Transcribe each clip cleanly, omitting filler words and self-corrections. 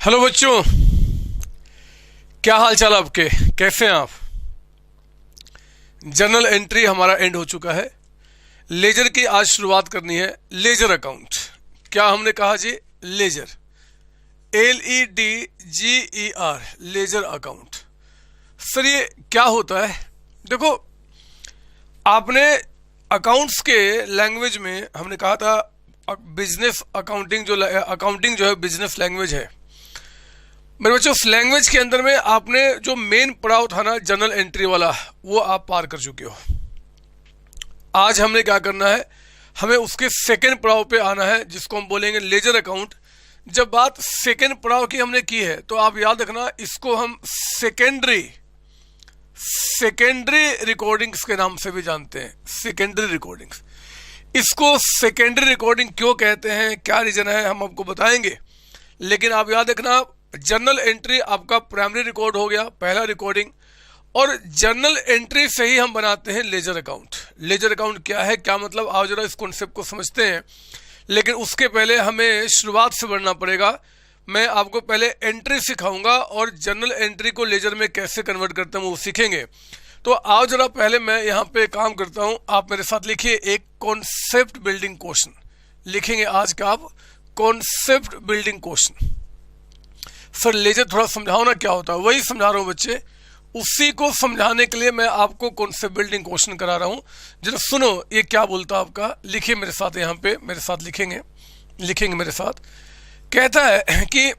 Hello बच्चों, क्या हाल चाल आपके? कैसे हैं आप? जर्नल एंट्री हमारा एंड हो चुका है। लेजर की आज शुरुआत करनी है। लेजर अकाउंट, क्या हमने कहा जी? Ledger, LEDGER, ledger account. Sir ये क्या होता है? देखो, आपने अकाउंट्स के लैंग्वेज में हमने कहा था बिजनेस अकाउंटिंग जो है बिजनेस लैंग्वेज है। मेरे बच्चों, उस लैंग्वेज के अंदर में आपने जो मेन पड़ाव था ना जर्नल एंट्री वाला, वो आप पार कर चुके हो। आज हमने क्या करना है, हमें उसके सेकेंड पड़ाव पे आना है, जिसको हम बोलेंगे लेजर अकाउंट। जब बात सेकेंड पड़ाव की हमने की है तो आप याद रखना, इसको हम सेकेंडरी रिकॉर्डिंग्स के नाम से भी जानते हैं। सेकेंडरी रिकॉर्डिंग्स, इसको सेकेंडरी रिकॉर्डिंग क्यों कहते हैं, क्या रीजन है, हम आपको बताएंगे। लेकिन आप याद रखना, जर्नल एंट्री आपका प्राइमरी रिकॉर्ड हो गया, पहला रिकॉर्डिंग, और जर्नल एंट्री से ही हम बनाते हैं लेजर अकाउंट। लेजर अकाउंट क्या है, क्या मतलब, आओ जरा इस कॉन्सेप्ट को समझते हैं। लेकिन उसके पहले हमें शुरुआत से बढ़ना पड़ेगा। मैं आपको पहले एंट्री सिखाऊंगा और जर्नल एंट्री को लेजर में कैसे कन्वर्ट करते हैं वो सीखेंगे। तो आओ जरा पहले मैं यहाँ पे काम करता हूँ, आप मेरे साथ लिखिए एक कॉन्सेप्ट बिल्डिंग क्वेश्चन लिखेंगे आज का। आप concept building question. Sir ledger थोड़ा समझाओ ना क्या होता है। वही समझा रहा हूँ बच्चे, उसी को समझाने के लिए मैं आपको कॉन्सेप्ट बिल्डिंग क्वेश्चन करा रहा हूँ। जरा सुनो ये क्या बोलता है आपका, लिखिए मेरे साथ, यहाँ पे मेरे साथ लिखेंगे मेरे साथ। कहता है कि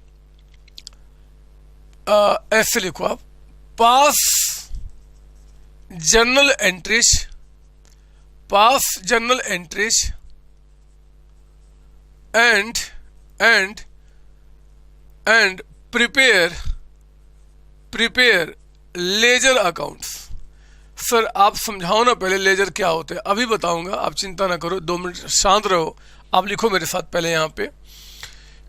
ऐसे लिखो आप, पास journal entries and prepare ledger accounts. Sir आप समझाओ ना पहले लेजर क्या होते हैं। अभी बताऊंगा, आप चिंता ना करो, 2 मिनट शांत रहो। आप लिखो मेरे साथ पहले यहाँ पे।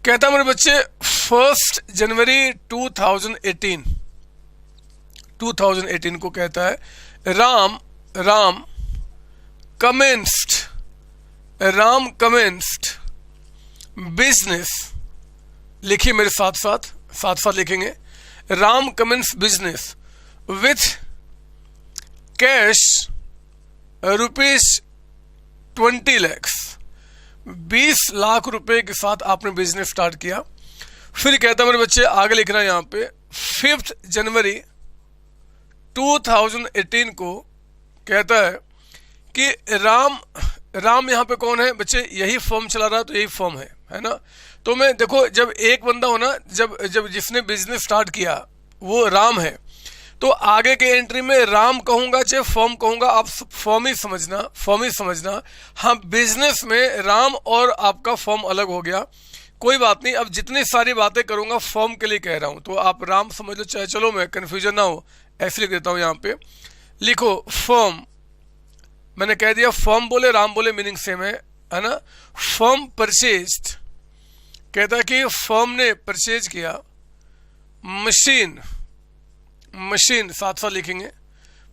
कहता है मेरे बच्चे, 1 जनवरी 2018 को कहता है, राम कमेंस्ड बिजनेस। लिखिए मेरे साथ लिखेंगे, Ram commences business with cash ₹20 lakh, 20 lakh रुपए के साथ आपने बिजनेस स्टार्ट किया। फिर कहता मेरे बच्चे, आगे लिखना यहाँ पे, 5 जनवरी 2018 को कहता है कि राम यहाँ पे कौन है बच्चे? यही फॉर्म चला रहा है, तो यही फॉर्म है ना। तो मैं देखो, जब एक बंदा हो ना, जब जिसने बिजनेस स्टार्ट किया वो राम है, तो आगे के एंट्री में राम कहूंगा चाहे फॉर्म कहूंगा, आप फॉर्म ही समझना। हाँ, बिजनेस में राम और आपका फॉर्म अलग हो गया, कोई बात नहीं। अब जितनी सारी बातें करूंगा फॉर्म के लिए कह रहा हूं, तो आप राम समझ लो चाहे, चलो मैं कंफ्यूजन ना हो ऐसे लिख देता हूं। यहाँ पे लिखो फॉर्म, मैंने कह दिया फॉर्म बोले राम बोले मीनिंग सेम है ना। फॉर्म परचेज्ड, कहता है कि फर्म ने परचेज किया मशीन, साथ लिखेंगे,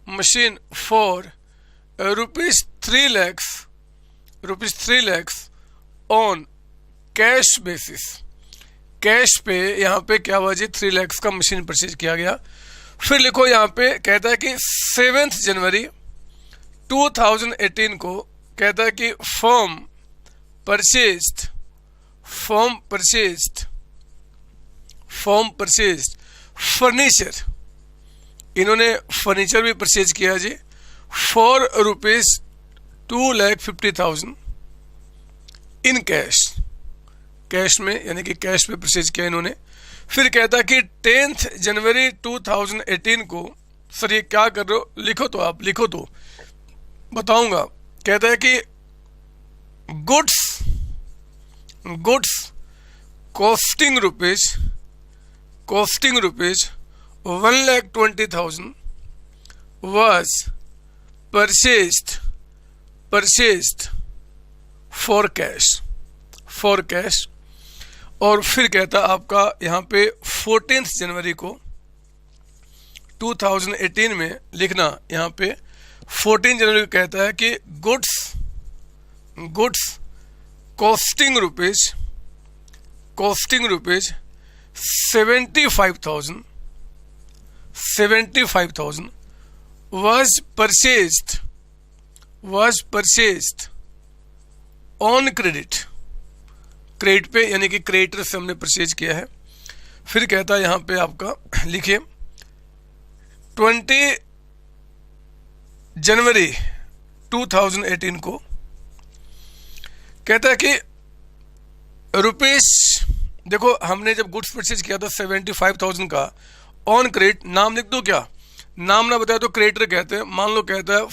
machine for ₹3 lakhs on cash basis. Cash पे यहाँ पे क्या हुआ जी, 3 lakhs का मशीन परचेज किया गया। फिर लिखो यहाँ पे, कहता है कि 7 जनवरी 2018 को कहता है कि फर्म परचेज्ड फर्नीचर। इन्होंने फर्नीचर भी परचेज किया जी, फॉर ₹2,50,000 इन कैश में, यानी कि कैश पे परचेज किया इन्होंने। फिर कहता है कि 10 जनवरी 2018 को, सर ये क्या कर रहे हो, लिखो तो बताऊंगा। कहता है कि goods costing rupees 1,20,000 was purchased for cash। और फिर कहता आपका यहाँ पे 14 जनवरी को 2018 में लिखना, यहाँ पे 14 जनवरी को कहता है कि goods costing rupees 75,000 was purchased on credit, credit पे यानी कि क्रेडिटर से हमने परचेज किया है। फिर कहता है यहाँ पे आपका लिखिए 20 जनवरी 2018 को कहता है कि रुपीस, देखो हमने जब गुड्स परचेज किया था 75,000 का ऑन क्रेडिट, नाम लिख दो, क्या नाम ना बताया तो क्रेडिटर कहते हैं। मान लो कहता है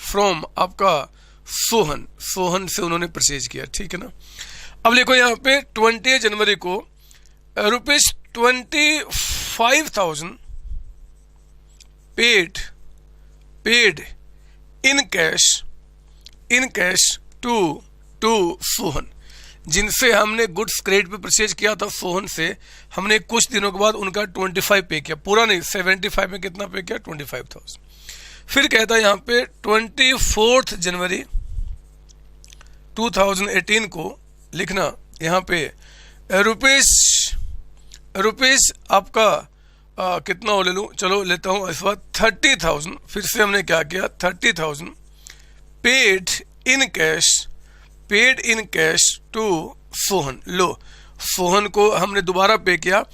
फ्रॉम आपका सोहन से उन्होंने परचेज किया, ठीक है ना। अब देखो यहाँ पे 20 जनवरी को rupees 25,000 paid in cash to Sohan, जिनसे हमने गुड्स क्रेडिट पे परचेज किया था सोहन से, हमने कुछ दिनों के बाद उनका 25 पे किया, पूरा नहीं, 75 में कितना पे किया, 25,000। फिर कहता है यहाँ पे 24 जनवरी 2018 को लिखना यहाँ पे रुपीस आपका कितना हो ले लूँ, चलो लेता हूँ इस बार 30,000। फिर से हमने क्या किया, 30,000 paid in cash to Sohan. लो, सोहन को हमने दोबारा पे किया,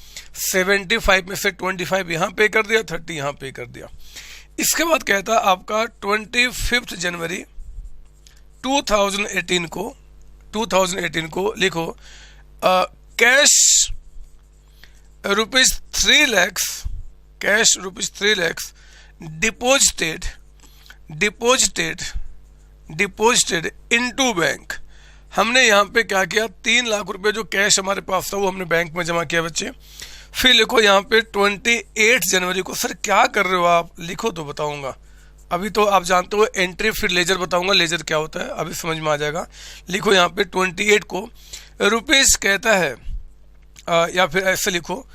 75 में से 25 यहाँ पे कर दिया, 30 यहाँ पे कर दिया। इसके बाद कहता है आपका 25 जनवरी 2018 को लिखो cash rupees 3 lakhs deposited into bank. हमने यहाँ पे क्या किया, 3 लाख रुपए जो कैश हमारे पास था वो हमने बैंक में जमा किया बच्चे। फिर लिखो यहाँ पे 28 जनवरी को, सर क्या कर रहे हो आप, लिखो तो बताऊंगा, अभी तो आप जानते हो एंट्री, फिर लेजर बताऊंगा, लेजर क्या होता है अभी समझ में आ जाएगा। लिखो यहाँ पे 28 को रुपीस कहता है या फिर ऐसे लिखो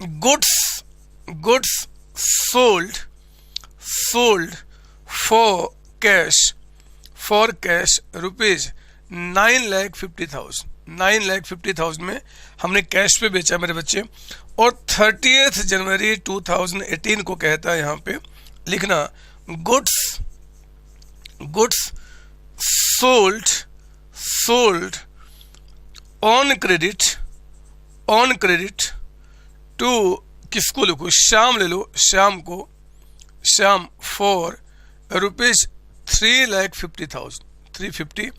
goods sold for cash rupees 9,50,000 में हमने कैश पे बेचा मेरे बच्चे। और 30 जनवरी 2018 को कहता है यहाँ पे लिखना goods sold on credit to, किसको लिखो, श्याम ले लो, श्याम फॉर रुपीज 3,50,000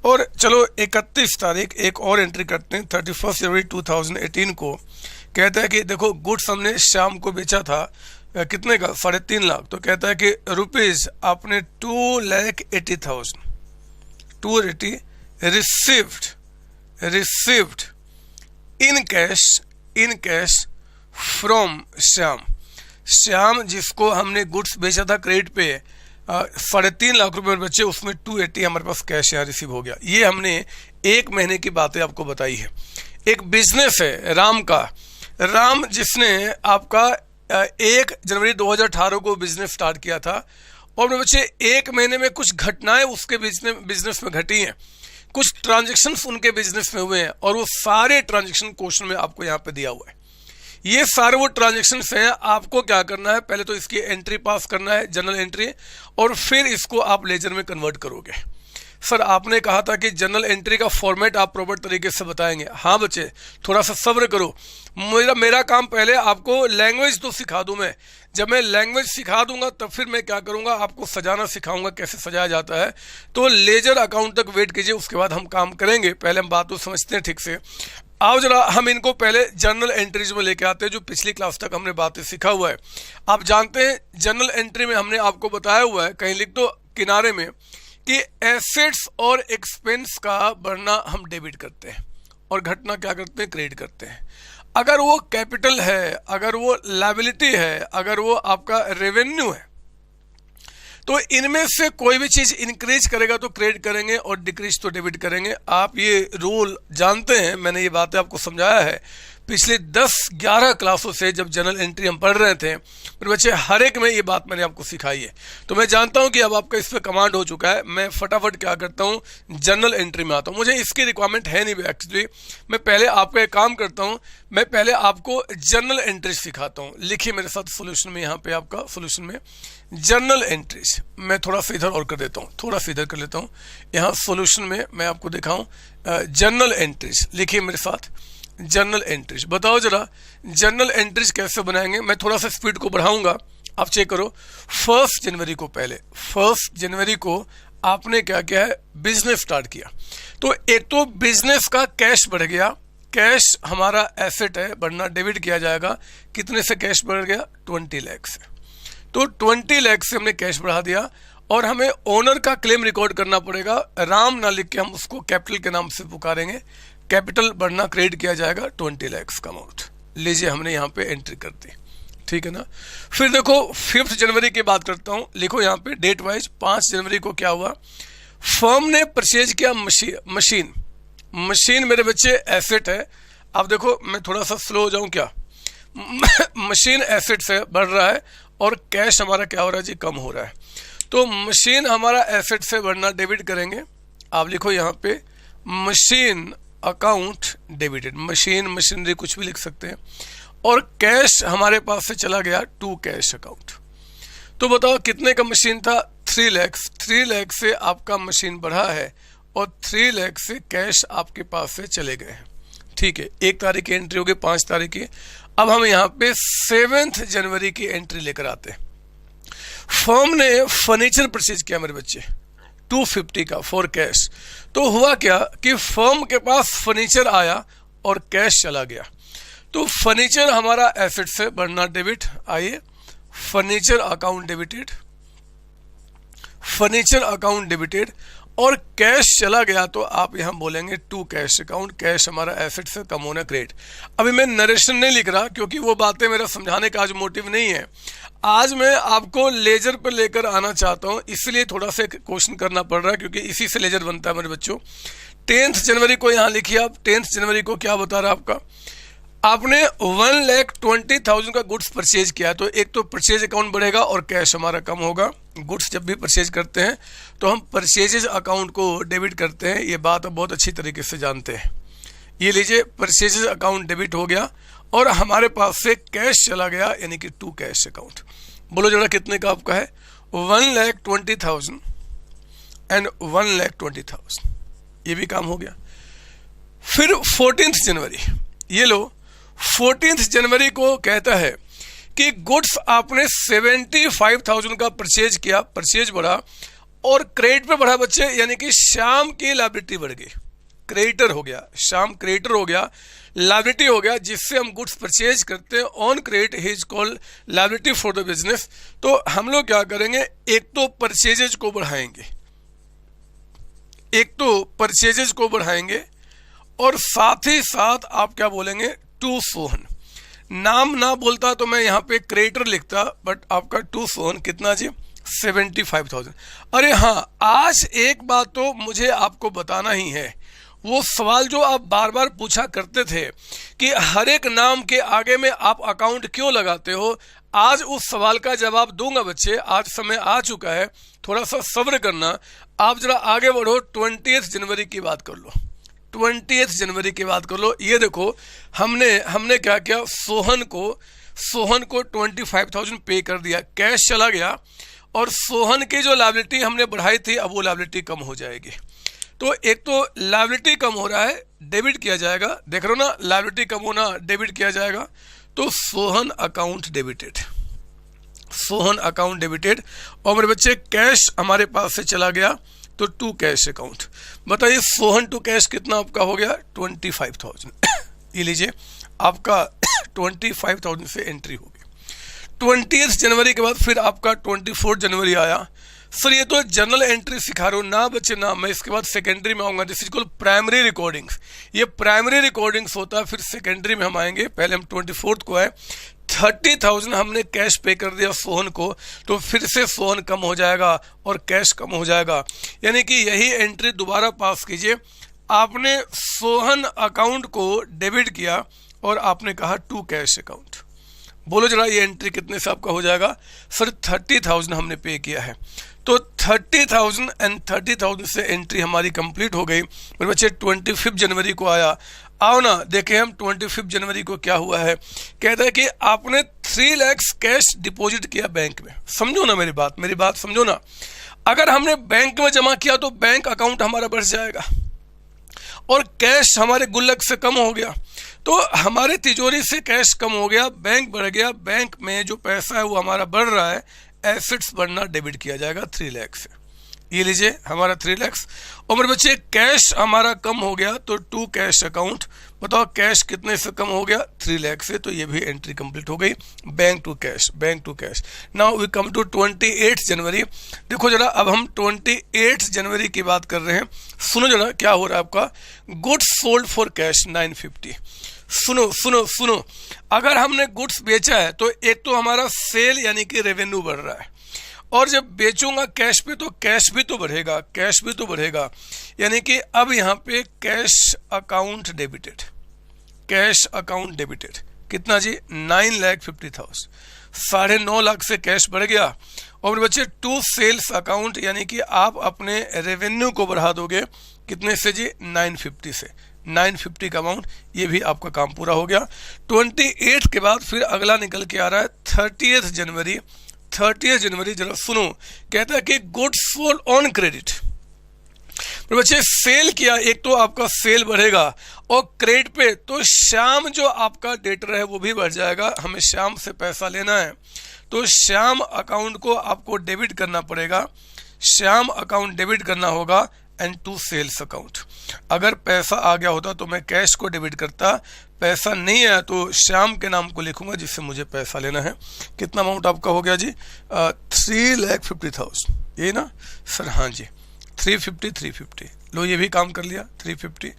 और चलो 31 तारीख एक और एंट्री करते हैं, 31 जनवरी 2018 को कहता है कि देखो गुड्स हमने श्याम को बेचा था कितने का, 3.5 लाख। तो कहता है कि रुपीज आपने 2,80,000 received in cash from Shyam जिसको हमने गुड्स बेचा था क्रेडिट पे 3.5 लाख रुपए बचे, उसमें 280 हमारे पास कैश यहाँ रिसीव हो गया। ये हमने 1 महीने की बातें आपको बताई है। एक बिजनेस है राम जिसने आपका 1 जनवरी 2018 को बिजनेस स्टार्ट किया था और मेरे बच्चे 1 महीने में कुछ घटनाएं उसके बिजनेस में घटी हैं, कुछ ट्रांजैक्शंस उनके बिजनेस में हुए हैं और वो सारे ट्रांजैक्शन क्वेश्चन में आपको यहाँ पे दिया हुआ है। ये सारे वो ट्रांजैक्शंस हैं, आपको क्या करना है, पहले तो इसकी एंट्री पास करना है, जनरल एंट्री, और फिर इसको आप लेजर में कन्वर्ट करोगे। सर आपने कहा था कि जनरल एंट्री का फॉर्मेट आप प्रॉपर तरीके से बताएंगे। हाँ बच्चे थोड़ा सा सब्र करो, मेरा काम पहले आपको लैंग्वेज तो सिखा दूं मैं, जब मैं लैंग्वेज सिखा दूंगा तब फिर मैं क्या करूंगा, आपको सजाना सिखाऊंगा कैसे सजाया जाता है। तो लेजर अकाउंट तक वेट कीजिए, उसके बाद हम काम करेंगे। पहले हम बात तो समझते हैं ठीक से। आओ जरा हम इनको पहले जनरल एंट्रीज में लेके आते हैं, जो पिछली क्लास तक हमने बातें सीखा हुआ है। आप जानते हैं जनरल एंट्री में हमने आपको बताया हुआ है, कहीं लिख दो किनारे में, कि एसेट्स और एक्सपेंस का बढ़ना हम डेबिट करते हैं और घटना क्या करते हैं, क्रेडिट करते हैं। अगर वो कैपिटल है, अगर वो लायबिलिटी है, अगर वो आपका रेवेन्यू है, तो इनमें से कोई भी चीज इंक्रीज करेगा तो क्रेडिट करेंगे और डिक्रीज तो डेबिट करेंगे। आप ये रूल जानते हैं, मैंने ये बातें आपको समझाया है पिछले 10-11 क्लासों से जब जनरल एंट्री हम पढ़ रहे थे मेरे बच्चे, हर एक में ये बात मैंने आपको सिखाई है। तो मैं जानता हूँ कि अब आपका इस पर कमांड हो चुका है। मैं फटाफट क्या करता हूँ, जनरल एंट्री में आता हूँ। मुझे इसकी रिक्वायरमेंट है नहीं एक्चुअली। मैं पहले आपका एक काम करता हूँ, मैं पहले आपको जनरल एंट्री सिखाता हूँ। लिखिए मेरे साथ सोल्यूशन में, यहाँ पे आपका सोल्यूशन में जनरल एंट्रीज। मैं थोड़ा सा इधर और कर देता हूँ, थोड़ा सा इधर कर लेता हूँ। यहाँ सोल्यूशन में मैं आपको दिखाऊँ जनरल एंट्रीज। लिखिए मेरे साथ जनरल एंट्रीज। बताओ जरा जनरल एंट्रीज कैसे बनाएंगे। मैं थोड़ा सा स्पीड को बढ़ाऊंगा, आप चेक करो। 1 जनवरी को, पहले 1 जनवरी को आपने क्या किया है, बिजनेस स्टार्ट किया। तो एक तो बिजनेस का कैश बढ़ गया, कैश हमारा एसेट है, बढ़ना डेबिट किया जाएगा। कितने से कैश बढ़ गया, 20 लाख से। तो 20 लाख से हमने कैश बढ़ा दिया और हमें ओनर का क्लेम रिकॉर्ड करना पड़ेगा। राम ना लिख के हम उसको कैपिटल के नाम से पुकारेंगे। कैपिटल बढ़ना क्रेडिट किया जाएगा 20 लाख का अमाउंट। लीजिए हमने यहाँ पे एंट्री कर दी, ठीक है ना। फिर देखो 5 जनवरी की बात करता हूँ। लिखो यहाँ पे डेट वाइज। 5 जनवरी को क्या हुआ, फर्म ने परचेज किया मशीन। मशीन मेरे बच्चे एसेट है। अब देखो मैं थोड़ा सा स्लो हो जाऊँ क्या, मशीन एसेट से बढ़ रहा है और कैश हमारा क्या हो रहा है जी, कम हो रहा है। तो मशीन हमारा एसेट से बढ़ना डेबिट करेंगे। आप लिखो यहाँ पे machine account debited. Machine, machinery कुछ भी लिख सकते हैं। और कैश हमारे पास से चला गया टू कैश अकाउंट। तो बताओ कितने का मशीन था, 3 लाख। 3 लाख से आपका मशीन बढ़ा है और 3 लाख से कैश आपके पास से चले गए हैं, ठीक है। 1 तारीख की एंट्री होगी, 5 तारीख की। अब हम यहाँ पे 7 जनवरी की एंट्री लेकर आते हैं। फर्म ने फर्नीचर परचेज किया मेरे बच्चे 250 का फॉर कैश। तो हुआ क्या कि फर्म के पास फर्नीचर आया और कैश चला गया। तो फर्नीचर हमारा एसेट से बढ़ना डेबिट। आइए furniture account debited, furniture account debited और कैश चला गया। तो आप यहां बोलेंगे टू कैश अकाउंट। कैश हमारा एसेट से कम होना क्रेडिट। अभी मैं नरेशन नहीं लिख रहा क्योंकि वो बातें मेरा समझाने का आज मोटिव नहीं है। आज मैं आपको लेजर पर लेकर आना चाहता हूं, इसलिए थोड़ा सा क्वेश्चन करना पड़ रहा है क्योंकि इसी से लेजर बनता है मेरे बच्चों। 10 जनवरी को यहां लिखिए आप। 10 जनवरी को क्या बता रहा है आपका, आपने 1,20,000 का गुड्स परचेज किया। तो एक तो परचेज अकाउंट बढ़ेगा और कैश हमारा कम होगा। गुड्स जब भी परचेज करते हैं तो हम परचेजेज अकाउंट को डेबिट करते हैं, ये बात आप बहुत अच्छी तरीके से जानते हैं। ये लीजिए परचेजेज अकाउंट डेबिट हो गया और हमारे पास से कैश चला गया, यानी कि टू कैश अकाउंट। बोलो जरा कितने का आपका है, 1,20,000 एंड 1,20,000। ये भी काम हो गया। फिर 14 जनवरी, ये लो 14 जनवरी को कहता है कि गुड्स आपने 75,000 का परचेज किया, परचेज बढ़ा और क्रेडिट पे बढ़ा बच्चे, यानी कि शाम की लायबिलिटी बढ़ गई, क्रेडिटर हो गया, शाम क्रेडिटर हो गया, लायबिलिटी हो गया, जिससे हम गुड्स परचेज करते हैं on credit he is called liability for the business. तो हम लोग क्या करेंगे, एक तो परचेजेज को बढ़ाएंगे, एक तो परचेजेज को बढ़ाएंगे और साथ ही साथ आप क्या बोलेंगे, टू सोहन। नाम ना बोलता तो मैं यहाँ पे क्रेडिटर लिखता, बट आपका टू सोहन कितना जी, 75,000। अरे हाँ, आज एक बात तो मुझे आपको बताना ही है। वो सवाल जो आप बार बार पूछा करते थे कि हर एक नाम के आगे में आप अकाउंट क्यों लगाते हो, आज उस सवाल का जवाब दूंगा बच्चे। आज समय आ चुका है, थोड़ा सा सब्र करना। आप जरा आगे बढ़ो, 20 जनवरी की बात कर लो, 20 जनवरी की बात कर लो। ये देखो हमने क्या किया, सोहन को 25,000 पे कर दिया, कैश चला गया और सोहन की जो लायबिलिटी हमने बढ़ाई थी अब वो लायबिलिटी कम हो जाएगी। तो एक तो लायबिलिटी कम हो रहा है, डेबिट किया जाएगा, देख रहे हो ना, लायबिलिटी कम होना डेबिट किया जाएगा। तो Sohan account debited, Sohan account debited. और मेरे बच्चे कैश हमारे पास से चला गया तो टू कैश अकाउंट। बताइए सोहन टू कैश कितना आपका हो गया, 25,000। ये लीजिए आपका 25,000 से एंट्री हो गई। 20 जनवरी के बाद फिर आपका 24 जनवरी आया। सर ये तो जनरल एंट्री सिखा रहे हो ना बच्चे ना, मैं इसके बाद सेकेंडरी में आऊँगा। This is called primary recordings. ये प्राइमरी रिकॉर्डिंग्स होता है, फिर सेकेंडरी में हम आएंगे। पहले हम 24 को आए, 30,000 हमने कैश पे कर दिया सोहन को, तो फिर से सोहन कम हो जाएगा और कैश कम हो जाएगा, यानी कि यही एंट्री दोबारा पास कीजिए। आपने सोहन अकाउंट को डेबिट किया और आपने कहा टू कैश अकाउंट। बोलो जरा ये एंट्री कितने से आपका हो जाएगा? सर 30,000 हमने पे किया है, तो 30,000 एंड 30,000 से एंट्री हमारी कंप्लीट हो गई। मेरे बच्चे 25 जनवरी को आया, आओ ना देखें हम 25 जनवरी को क्या हुआ है। कहता है कि आपने 3 लाख कैश डिपॉजिट किया बैंक में। समझो ना मेरी बात समझो ना। अगर हमने बैंक में जमा किया तो बैंक अकाउंट हमारा बढ़ जाएगा और कैश हमारे गुल्लक से कम हो गया, तो हमारे तिजोरी से कैश कम हो गया, बैंक बढ़ गया, बैंक में जो पैसा है वो हमारा बढ़ रहा है, एसेट्स बढ़ना डेबिट किया जाएगा 3 लाख से। ये लीजिए हमारा 3 लाख। और मेरे बच्चे कैश हमारा कम हो गया तो टू कैश अकाउंट। बताओ कैश कितने से कम हो गया? 3 लाख से, तो ये भी एंट्री कंप्लीट हो गई। Bank to cash. Now we come to 28 January. देखो जरा अब हम 28 जनवरी की बात कर रहे हैं। सुनो जरा क्या हो रहा है आपका। Goods sold for cash 950। सुनो, अगर हमने गुड्स बेचा है तो एक तो हमारा सेल यानी कि रेवेन्यू बढ़ रहा है, और जब बेचूंगा कैश पे तो कैश भी तो बढ़ेगा, यानी कि अब यहाँ पे कैश अकाउंट डेबिटेड। कितना जी? 9,50,000। 9.5 लाख से कैश बढ़ गया। और मेरे बच्चे टू सेल्स अकाउंट, यानी कि आप अपने रेवेन्यू को बढ़ा दोगे कितने से जी? 950 से। 950 का अमाउंट, ये भी आपका काम पूरा हो गया। 28 के बाद फिर अगला निकल के आ रहा है 30 जनवरी। 30 जनवरी जरा सुनो, कहता है कि गुड्स सोल्ड ऑन क्रेडिट। बच्चे सेल किया, एक तो आपका सेल बढ़ेगा और क्रेडिट पे तो श्याम जो आपका डेटर है वो भी बढ़ जाएगा। हमें श्याम से पैसा लेना है तो श्याम अकाउंट को आपको डेबिट करना पड़ेगा, श्याम अकाउंट डेबिट करना होगा एंड टू सेल्स अकाउंट। अगर पैसा आ गया होता तो मैं कैश को डेबिट करता, पैसा नहीं आया तो श्याम के नाम को लिखूंगा जिससे मुझे पैसा लेना है। कितना अमाउंट आपका हो गया जी? 3,50,000। ये ना सर? हाँ जी, 350। लो ये भी काम कर लिया 350।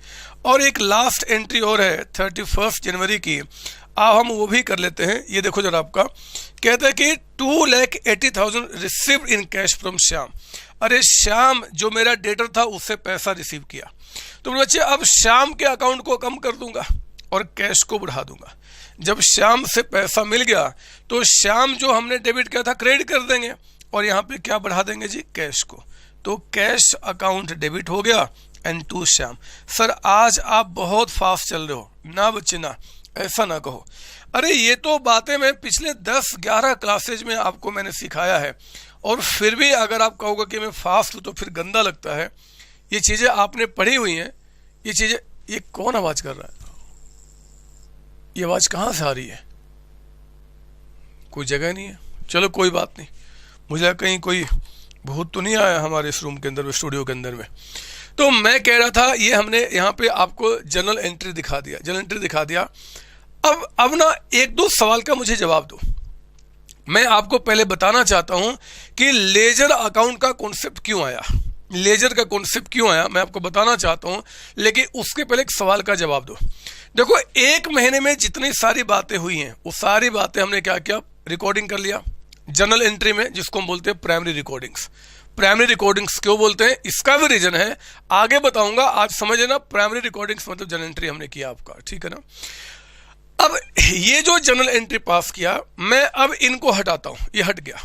और एक लास्ट एंट्री और है 31 जनवरी की, अब हम वो भी कर लेते हैं। ये देखो जरा आपका कहता है कि 2,80,000 received in cash from Shyam. अरे श्याम जो मेरा डेटर था उससे पैसा रिसीव किया, तो बच्चे अब श्याम के अकाउंट को कम कर दूंगा और कैश को बढ़ा दूंगा। जब श्याम से पैसा मिल गया तो श्याम जो हमने डेबिट किया था क्रेडिट कर देंगे और यहाँ पे क्या बढ़ा देंगे जी? कैश को। तो कैश अकाउंट डेबिट हो गया एंड टू श्याम। सर आज आप बहुत फास्ट चल रहे हो ना बच्चे, ना ऐसा ना कहो। अरे ये तो बातें मैं पिछले 10-11 क्लासेज में आपको मैंने सिखाया है, और फिर भी अगर आप कहोगे कि मैं फास्ट हूँ तो फिर गंदा लगता है। ये चीज़ें आपने पढ़ी हुई हैं, ये चीज़ें। ये कौन आवाज़ कर रहा है? ये आवाज़ कहाँ से आ रही है? कोई जगह नहीं है। चलो कोई बात नहीं, मुझे कहीं कोई भूत तो नहीं आया हमारे इस रूम के अंदर में, स्टूडियो के अंदर में। तो मैं कह रहा था ये हमने यहाँ पे आपको जनरल एंट्री दिखा दिया। अब ना 1-2 सवाल का मुझे जवाब दो। मैं आपको पहले बताना चाहता हूं कि लेजर अकाउंट का कॉन्सेप्ट क्यों आया, मैं आपको बताना चाहता हूं, लेकिन उसके पहले एक सवाल का जवाब दो। देखो 1 महीने में जितनी सारी बातें हुई हैं वो सारी बातें हमने क्या किया? रिकॉर्डिंग कर लिया जनरल एंट्री में, जिसको हम बोलते हैं प्राइमरी रिकॉर्डिंग्स क्यों बोलते हैं इसका भी रीजन है, आगे बताऊंगा। आज समझ लेना प्राइमरी रिकॉर्डिंग्स मतलब जनरल एंट्री हमने किया आपका, ठीक है ना। अब ये जो जनरल एंट्री पास किया, मैं अब इनको हटाता हूं, ये हट गया,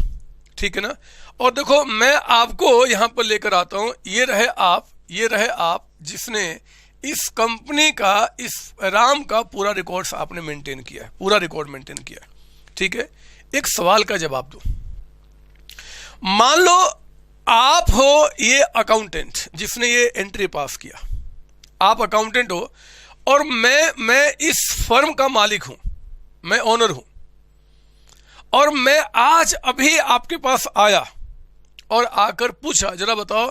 ठीक है ना। और देखो मैं आपको यहां पर लेकर आता हूं, ये रहे आप जिसने इस कंपनी का, इस राम का पूरा रिकॉर्ड्स आपने मेंटेन किया है, पूरा रिकॉर्ड मेंटेन किया है, ठीक है। एक सवाल का जवाब दो। मान लो आप हो ये अकाउंटेंट जिसने ये एंट्री पास किया, आप अकाउंटेंट हो और मैं इस फर्म का मालिक हूं, मैं ओनर हूं, और मैं आज अभी आपके पास आया और आकर पूछा जरा बताओ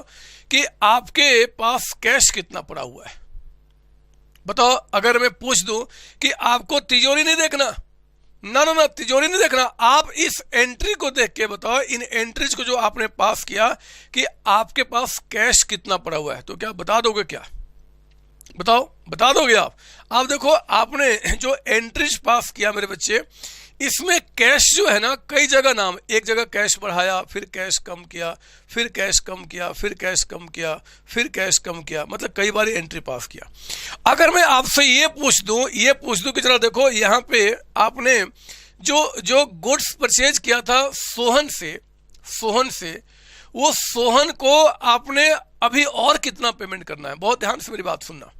कि आपके पास कैश कितना पड़ा हुआ है। बताओ अगर मैं पूछ दूं कि आपको तिजोरी नहीं देखना, ना तिजोरी नहीं देखना, आप इस एंट्री को देख के बताओ, इन एंट्रीज को जो आपने पास किया कि आपके पास कैश कितना पड़ा हुआ है, तो क्या बता दोगे? क्या बताओ, बता दोगे आप देखो आपने जो एंट्रीज पास किया मेरे बच्चे, इसमें कैश जो है ना, कई जगह नाम, एक जगह कैश बढ़ाया, फिर कैश कम किया, फिर कैश कम किया, फिर कैश कम किया, फिर कैश कम किया, मतलब कई बार एंट्री पास किया। अगर मैं आपसे ये पूछ दूं कि जरा देखो यहाँ पे आपने जो गुड्स परचेज किया था सोहन से, वो सोहन को आपने अभी और कितना पेमेंट करना है। बहुत ध्यान से मेरी बात सुनना,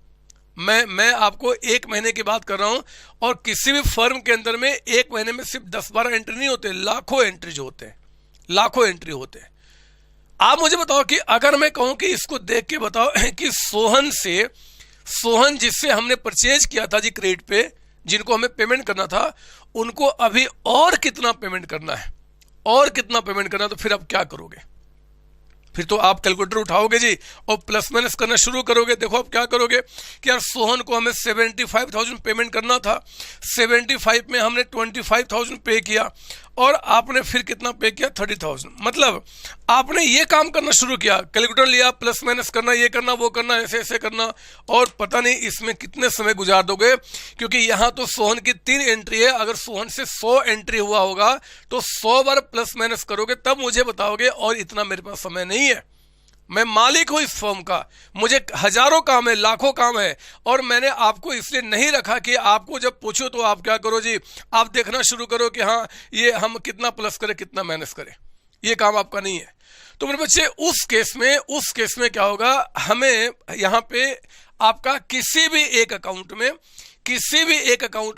मैं आपको 1 महीने की बात कर रहा हूं, और किसी भी फर्म के अंदर में 1 महीने में सिर्फ 10-12 एंट्री नहीं होते, लाखों एंट्री जो होते हैं, लाखों एंट्री होते हैं। आप मुझे बताओ कि अगर मैं कहूं कि इसको देख के बताओ कि सोहन जिससे हमने परचेज किया था जी क्रेडिट पे, जिनको हमें पेमेंट करना था, उनको अभी और कितना पेमेंट करना है, और कितना पेमेंट करना है, तो फिर आप क्या करोगे? फिर तो आप कैलकुलेटर उठाओगे जी और प्लस माइनस करना शुरू करोगे। देखो आप क्या करोगे कि यार सोहन को हमें 75,000 पेमेंट करना था, 75 में हमने 25,000 पे किया, और आपने फिर कितना पे किया? 30,000। मतलब आपने ये काम करना शुरू किया, कैलकुलेटर लिया, प्लस माइनस करना, ये करना, वो करना, ऐसे ऐसे करना, और पता नहीं इसमें कितने समय गुजार दोगे, क्योंकि यहाँ तो सोहन की 3 एंट्री है। अगर सोहन से 100 एंट्री हुआ होगा तो 100 बार प्लस माइनस करोगे, तब मुझे बताओगे, और इतना मेरे पास समय नहीं है। मैं मालिक हूं इस फर्म का, मुझे हजारों काम है, लाखों काम है, और मैंने आपको इसलिए नहीं रखा कि आपको जब पूछो तो आप क्या करो जी, आप देखना शुरू करो कि हाँ ये हम कितना प्लस करें, कितना माइनस करें। ये काम आपका नहीं है। तो मेरे बच्चे उस केस में क्या होगा, हमें यहाँ पे आपका किसी भी एक अकाउंट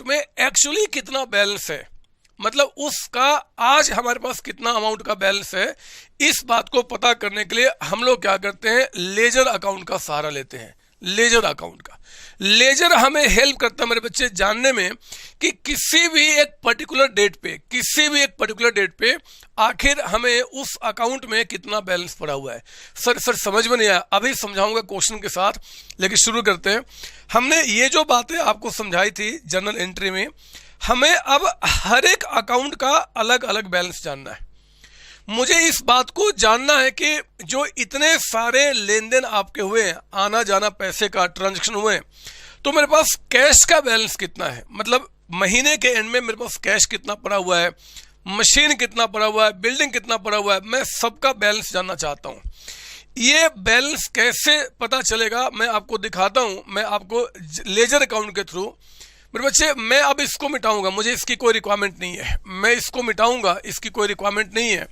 में एक्चुअली कितना बैलेंस है, मतलब उसका आज हमारे पास कितना अमाउंट का बैलेंस है, इस बात को पता करने के लिए हम लोग क्या करते हैं, लेजर अकाउंट का सहारा लेते हैं। लेजर अकाउंट का लेजर हमें हेल्प करता है मेरे बच्चे जानने में कि किसी भी एक पर्टिकुलर डेट पे आखिर हमें उस अकाउंट में कितना बैलेंस पड़ा हुआ है। सर समझ में नहीं आया, अभी समझाऊंगा क्वेश्चन के साथ, लेकिन शुरू करते हैं। हमने ये जो बातें आपको समझाई थी जर्नल एंट्री में, हमें अब हर एक अकाउंट का अलग अलग बैलेंस जानना है। मुझे इस बात को जानना है कि जो इतने सारे लेन देन आपके हुए हैं, आना जाना पैसे का ट्रांजैक्शन हुए, तो मेरे पास कैश का बैलेंस कितना है, मतलब महीने के एंड में मेरे पास कैश कितना पड़ा हुआ है, मशीन कितना पड़ा हुआ है, बिल्डिंग कितना पड़ा हुआ है, मैं सबका बैलेंस जानना चाहता हूँ। ये बैलेंस कैसे पता चलेगा मैं आपको दिखाता हूँ, मैं आपको लेजर अकाउंट के थ्रू। मेरे बच्चे मैं अब इसको मिटाऊंगा, मुझे इसकी कोई रिक्वायरमेंट नहीं है, मैं इसको मिटाऊंगा, इसकी कोई रिक्वायरमेंट नहीं है,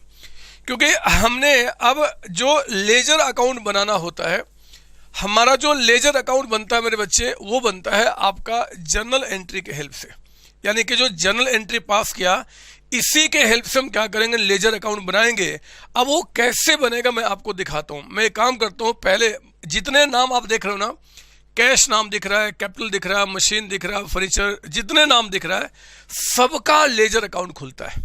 क्योंकि हमने अब जो लेजर अकाउंट बनाना होता है, हमारा जो लेजर अकाउंट बनता है मेरे बच्चे, वो बनता है आपका जर्नल एंट्री के हेल्प से। यानी कि जो जर्नल एंट्री पास किया, इसी के हेल्प से हम क्या करेंगे, लेजर अकाउंट बनाएंगे। अब वो कैसे बनेगा मैं आपको दिखाता हूँ। मैं एक काम करता हूँ, पहले जितने नाम आप देख रहे हो ना, कैश नाम दिख रहा है, कैपिटल दिख रहा है, मशीन दिख रहा है, फर्नीचर, जितने नाम दिख रहा है, सबका लेजर अकाउंट खुलता है।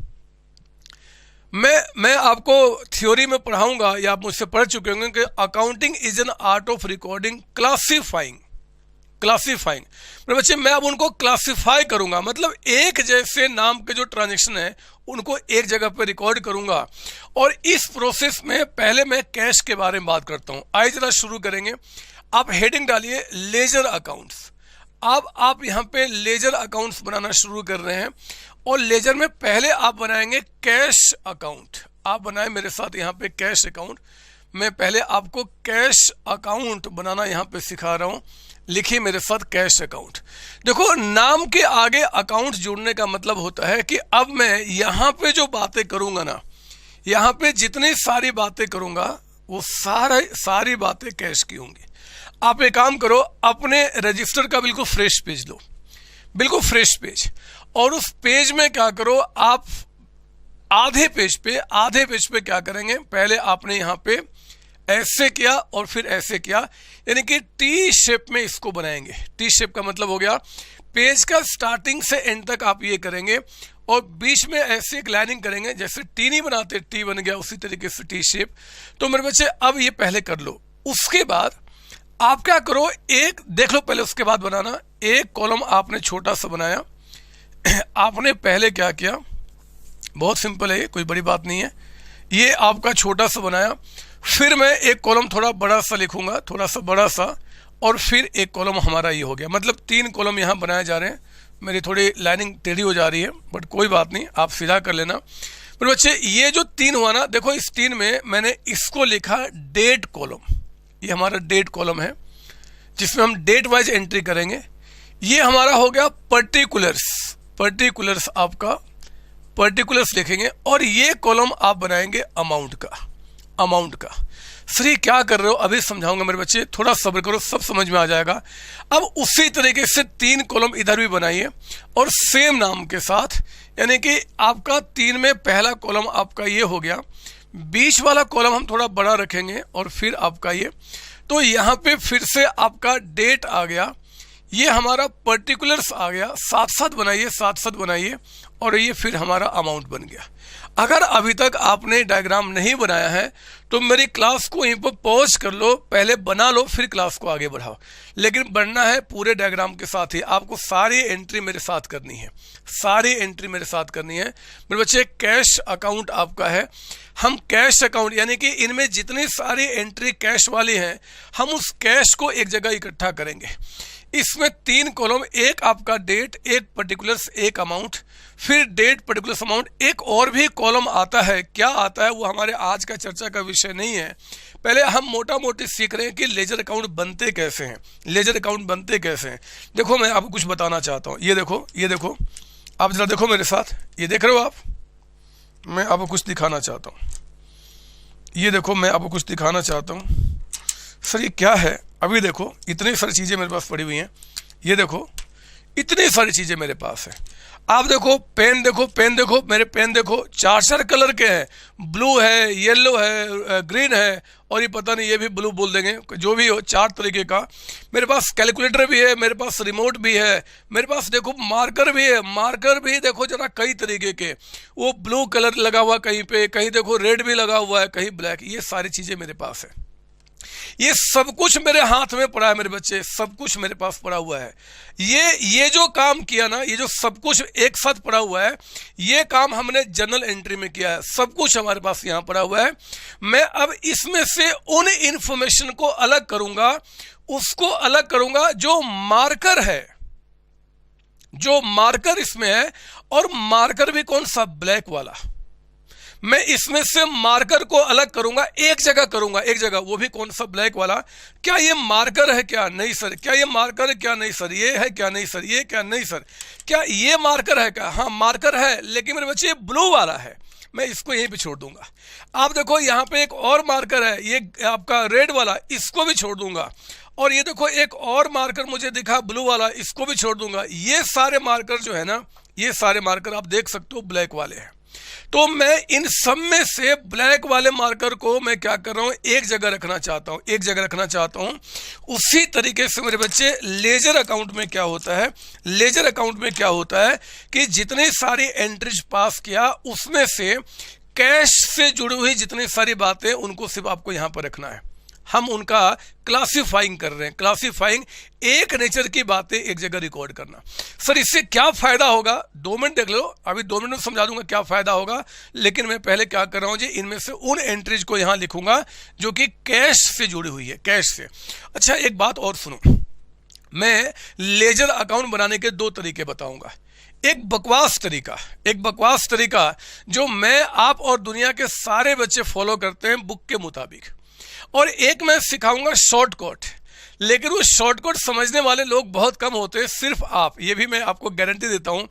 मैं आपको थ्योरी में पढ़ाऊंगा, या आप मुझसे पढ़ चुके होंगे कि accounting is an art of recording classifying. मेरे बच्चे मैं अब उनको क्लासिफाई करूंगा, मतलब एक जैसे नाम के जो ट्रांजैक्शन है उनको एक जगह पर रिकॉर्ड करूंगा। और इस प्रोसेस में पहले मैं कैश के बारे में बात करता हूं। आइए जरा शुरू करेंगे। आप हेडिंग डालिए लेजर अकाउंट्स। अब आप यहाँ पे लेजर अकाउंट्स बनाना शुरू कर रहे हैं, और लेजर में पहले आप बनाएंगे कैश अकाउंट। आप बनाए मेरे साथ यहाँ पे कैश अकाउंट। मैं पहले आपको कैश अकाउंट बनाना यहाँ पे सिखा रहा हूँ। लिखिए मेरे साथ कैश अकाउंट। देखो नाम के आगे अकाउंट जोड़ने का मतलब होता है कि अब मैं यहाँ पे जो बातें करूंगा ना, यहाँ पे जितनी सारी बातें करूंगा वो सारी बातें कैश की होंगी। आप एक काम करो, अपने रजिस्टर का बिल्कुल फ्रेश पेज लो, बिल्कुल फ्रेश पेज, और उस पेज में क्या करो, आप आधे पेज पे क्या करेंगे, पहले आपने यहाँ पे ऐसे किया और फिर ऐसे किया, यानी कि टी शेप में इसको बनाएंगे। टी शेप का मतलब हो गया पेज का स्टार्टिंग से एंड तक आप ये करेंगे, और बीच में ऐसे एक लाइनिंग करेंगे, जैसे टी नहीं बनाते, टी बन गया उसी तरीके से टी शेप। तो मेरे बच्चे अब ये पहले कर लो। उसके बाद आप क्या करो, एक देख लो पहले, उसके बाद बनाना। एक कॉलम आपने छोटा सा बनाया। आपने पहले क्या किया, बहुत सिंपल है, ये कोई बड़ी बात नहीं है। ये आपका छोटा सा बनाया, फिर मैं एक कॉलम थोड़ा बड़ा सा लिखूंगा, थोड़ा सा बड़ा सा, और फिर एक कॉलम हमारा ये हो गया। मतलब 3 कॉलम यहाँ बनाए जा रहे हैं, मेरी थोड़ी लाइनिंग टेढ़ी हो जा रही है, बट कोई बात नहीं, आप सीधा कर लेना। पर बच्चे ये जो 3 हुआ ना, देखो इस 3 में मैंने इसको लिखा डेट कॉलम। ये हमारा डेट कॉलम है जिसमें हम डेट वाइज एंट्री करेंगे। ये हमारा हो गया पर्टिकुलर्स, पर्टिकुलर्स आपका पर्टिकुलर्स लिखेंगे, और ये कॉलम आप बनाएंगे अमाउंट का, अमाउंट का। सर ये क्या कर रहे हो, अभी समझाऊंगा मेरे बच्चे, थोड़ा सब्र करो, सब समझ में आ जाएगा। अब उसी तरीके से 3 कॉलम इधर भी बनाइए और सेम नाम के साथ, यानी कि आपका 3 में पहला कॉलम आपका ये हो गया, बीच वाला कॉलम हम थोड़ा बड़ा रखेंगे और फिर आपका ये, तो यहाँ पे फिर से आपका डेट आ गया, ये हमारा पर्टिकुलर्स आ गया, साथ साथ बनाइए, साथ साथ बनाइए, और ये फिर हमारा अमाउंट बन गया। अगर अभी तक आपने डायग्राम नहीं बनाया है तो मेरी क्लास को यहीं पर पॉज कर लो, पहले बना लो, फिर क्लास को आगे बढ़ाओ। लेकिन बनना है पूरे डायग्राम के साथ ही, आपको सारी एंट्री मेरे साथ करनी है, सारी एंट्री मेरे साथ करनी है। मेरे बच्चे कैश अकाउंट आपका है, हम कैश अकाउंट यानी कि इनमें जितनी सारी एंट्री कैश वाली हैं, हम उस कैश को एक जगह इकट्ठा करेंगे। इसमें 3 कॉलम, एक आपका डेट, एक पर्टिकुलर्स, एक अमाउंट, फिर डेट पर्टिकुलर्स अमाउंट, एक और भी कॉलम आता है। क्या आता है वो हमारे आज का चर्चा का विषय नहीं है। पहले हम मोटा मोटी सीख रहे हैं कि लेजर अकाउंट बनते कैसे हैं, लेजर अकाउंट बनते कैसे हैं। देखो मैं आपको कुछ बताना चाहता हूँ, ये देखो, ये देखो, आप जरा देखो मेरे साथ, ये देख रहे हो आप, मैं आपको कुछ दिखाना चाहता हूँ, ये देखो मैं आपको कुछ दिखाना चाहता हूँ। सर ये क्या है, अभी देखो इतनी सारी चीज़ें मेरे पास पड़ी हुई हैं, ये देखो इतनी सारी चीज़ें मेरे पास हैं। आप देखो पेन, देखो पेन, देखो मेरे पेन देखो, 4 कलर के हैं, ब्लू है, येलो है, ग्रीन है, और ये पता नहीं ये भी ब्लू बोल देंगे, जो भी हो, 4 तरीके का। मेरे पास कैलकुलेटर भी है, मेरे पास रिमोट भी है, मेरे पास देखो मार्कर भी है, मार्कर भी देखो जरा कई तरीके के, वो ब्लू कलर लगा हुआ कहीं पे, कहीं देखो रेड भी लगा हुआ है, कहीं ब्लैक, ये सारी चीज़ें मेरे पास है। ये सब कुछ मेरे हाथ में पड़ा है मेरे बच्चे, सब कुछ मेरे पास पड़ा हुआ है। ये जो काम किया ना, ये जो सब कुछ एक साथ पड़ा हुआ है, ये काम हमने जर्नल एंट्री में किया है, सब कुछ हमारे पास यहाँ पड़ा हुआ है। मैं अब इसमें से उन इंफॉर्मेशन को अलग करूंगा, उसको अलग करूंगा जो मार्कर है, जो मार्कर इसमें है, और मार्कर भी कौन सा, ब्लैक वाला। मैं इसमें से मार्कर को अलग करूंगा, एक जगह करूंगा, एक जगह, वो भी कौन सा, ब्लैक वाला। क्या ये मार्कर है, क्या नहीं सर, क्या ये मार्कर है, क्या नहीं सर, ये है क्या नहीं सर, ये क्या नहीं सर, क्या ये मार्कर है, क्या, हाँ मार्कर है, लेकिन मेरे बच्चे ये ब्लू वाला है, मैं इसको यहीं पे छोड़ दूंगा। आप देखो यहाँ पे एक और मार्कर है, ये आपका रेड वाला, इसको भी छोड़ दूंगा। और ये देखो एक और मार्कर मुझे दिखा ब्लू वाला, इसको भी छोड़ दूंगा। ये सारे मार्कर जो है ना, ये सारे मार्कर आप देख सकते हो ब्लैक वाले हैं। तो मैं इन सब में से ब्लैक वाले मार्कर को मैं क्या कर रहा हूं, एक जगह रखना चाहता हूं, एक जगह रखना चाहता हूं। उसी तरीके से मेरे बच्चे लेजर अकाउंट में क्या होता है, लेजर अकाउंट में क्या होता है कि जितनी सारी एंट्रीज पास किया, उसमें से कैश से जुड़ी हुई जितनी सारी बातें, उनको सिर्फ आपको यहां पर रखना है। हम उनका क्लासिफाइंग कर रहे हैं, क्लासिफाइंग, एक नेचर की बातें एक जगह रिकॉर्ड करना। सर इससे क्या फायदा होगा, 2 मिनट देख लो, अभी 2 मिनट में समझा दूंगा क्या फायदा होगा। लेकिन मैं पहले क्या कर रहा हूं जी, इनमें से उन एंट्रीज को यहां लिखूंगा जो कि कैश से जुड़ी हुई है, कैश से। अच्छा एक बात और सुनो, मैं लेजर अकाउंट बनाने के 2 तरीके बताऊंगा। एक बकवास तरीका, एक बकवास तरीका जो मैं, आप और दुनिया के सारे बच्चे फॉलो करते हैं बुक के मुताबिक, और एक मैं सिखाऊंगा शॉर्टकट। लेकिन वो शॉर्टकट समझने वाले लोग बहुत कम होते हैं, सिर्फ आप, ये भी मैं आपको गारंटी देता हूं।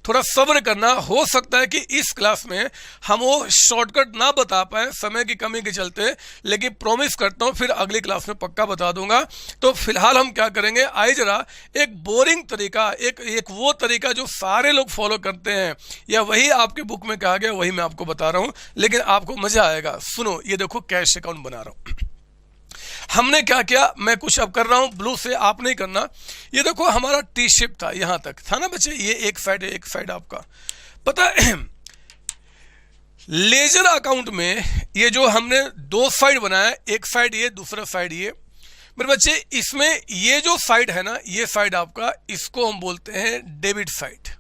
थोड़ा सब्र करना, हो सकता है कि इस क्लास में हम वो शॉर्टकट ना बता पाए समय की कमी के चलते, लेकिन प्रॉमिस करता हूं फिर अगली क्लास में पक्का बता दूंगा। तो फिलहाल हम क्या करेंगे, आइए जरा एक बोरिंग तरीका, एक वो तरीका जो सारे लोग फॉलो करते हैं, या वही आपके बुक में कहा गया, वही मैं आपको बता रहा हूं, लेकिन आपको मजा आएगा। सुनो, ये देखो कैश अकाउंट बना रहा हूं। हमने क्या किया, मैं कुछ अब कर रहा हूं ब्लू से, आप नहीं करना। ये देखो हमारा टी शेप था, यहां तक था ना बच्चे, ये एक साइड है, एक साइड आपका पता है। लेजर अकाउंट में ये जो हमने 2 साइड बनाया, एक साइड ये, दूसरा साइड ये। मेरे बच्चे इसमें ये जो साइड है ना, ये साइड आपका, इसको हम बोलते हैं डेबिट साइड।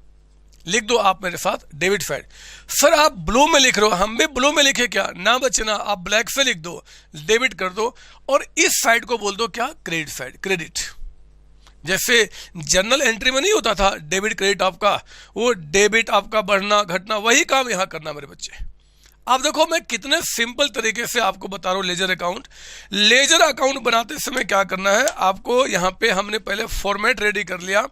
लिख दो आप मेरे साथ, डेबिट साइड। सर आप ब्लू में लिख रहे हो, हम भी ब्लू में लिखे क्या, ना बच्चे ना, आप ब्लैक से लिख दो, डेबिट कर दो। और इस साइड को बोल दो क्या, क्रेडिट साइड, क्रेडिट। जैसे जर्नल एंट्री में नहीं होता था डेबिट क्रेडिट आपका, वो डेबिट आपका बढ़ना घटना, वही काम यहाँ करना मेरे बच्चे। अब देखो मैं कितने सिंपल तरीके से आपको बता रहा हूँ लेजर अकाउंट। लेजर अकाउंट बनाते समय क्या करना है आपको, यहाँ पे हमने पहले फॉर्मेट रेडी कर लिया।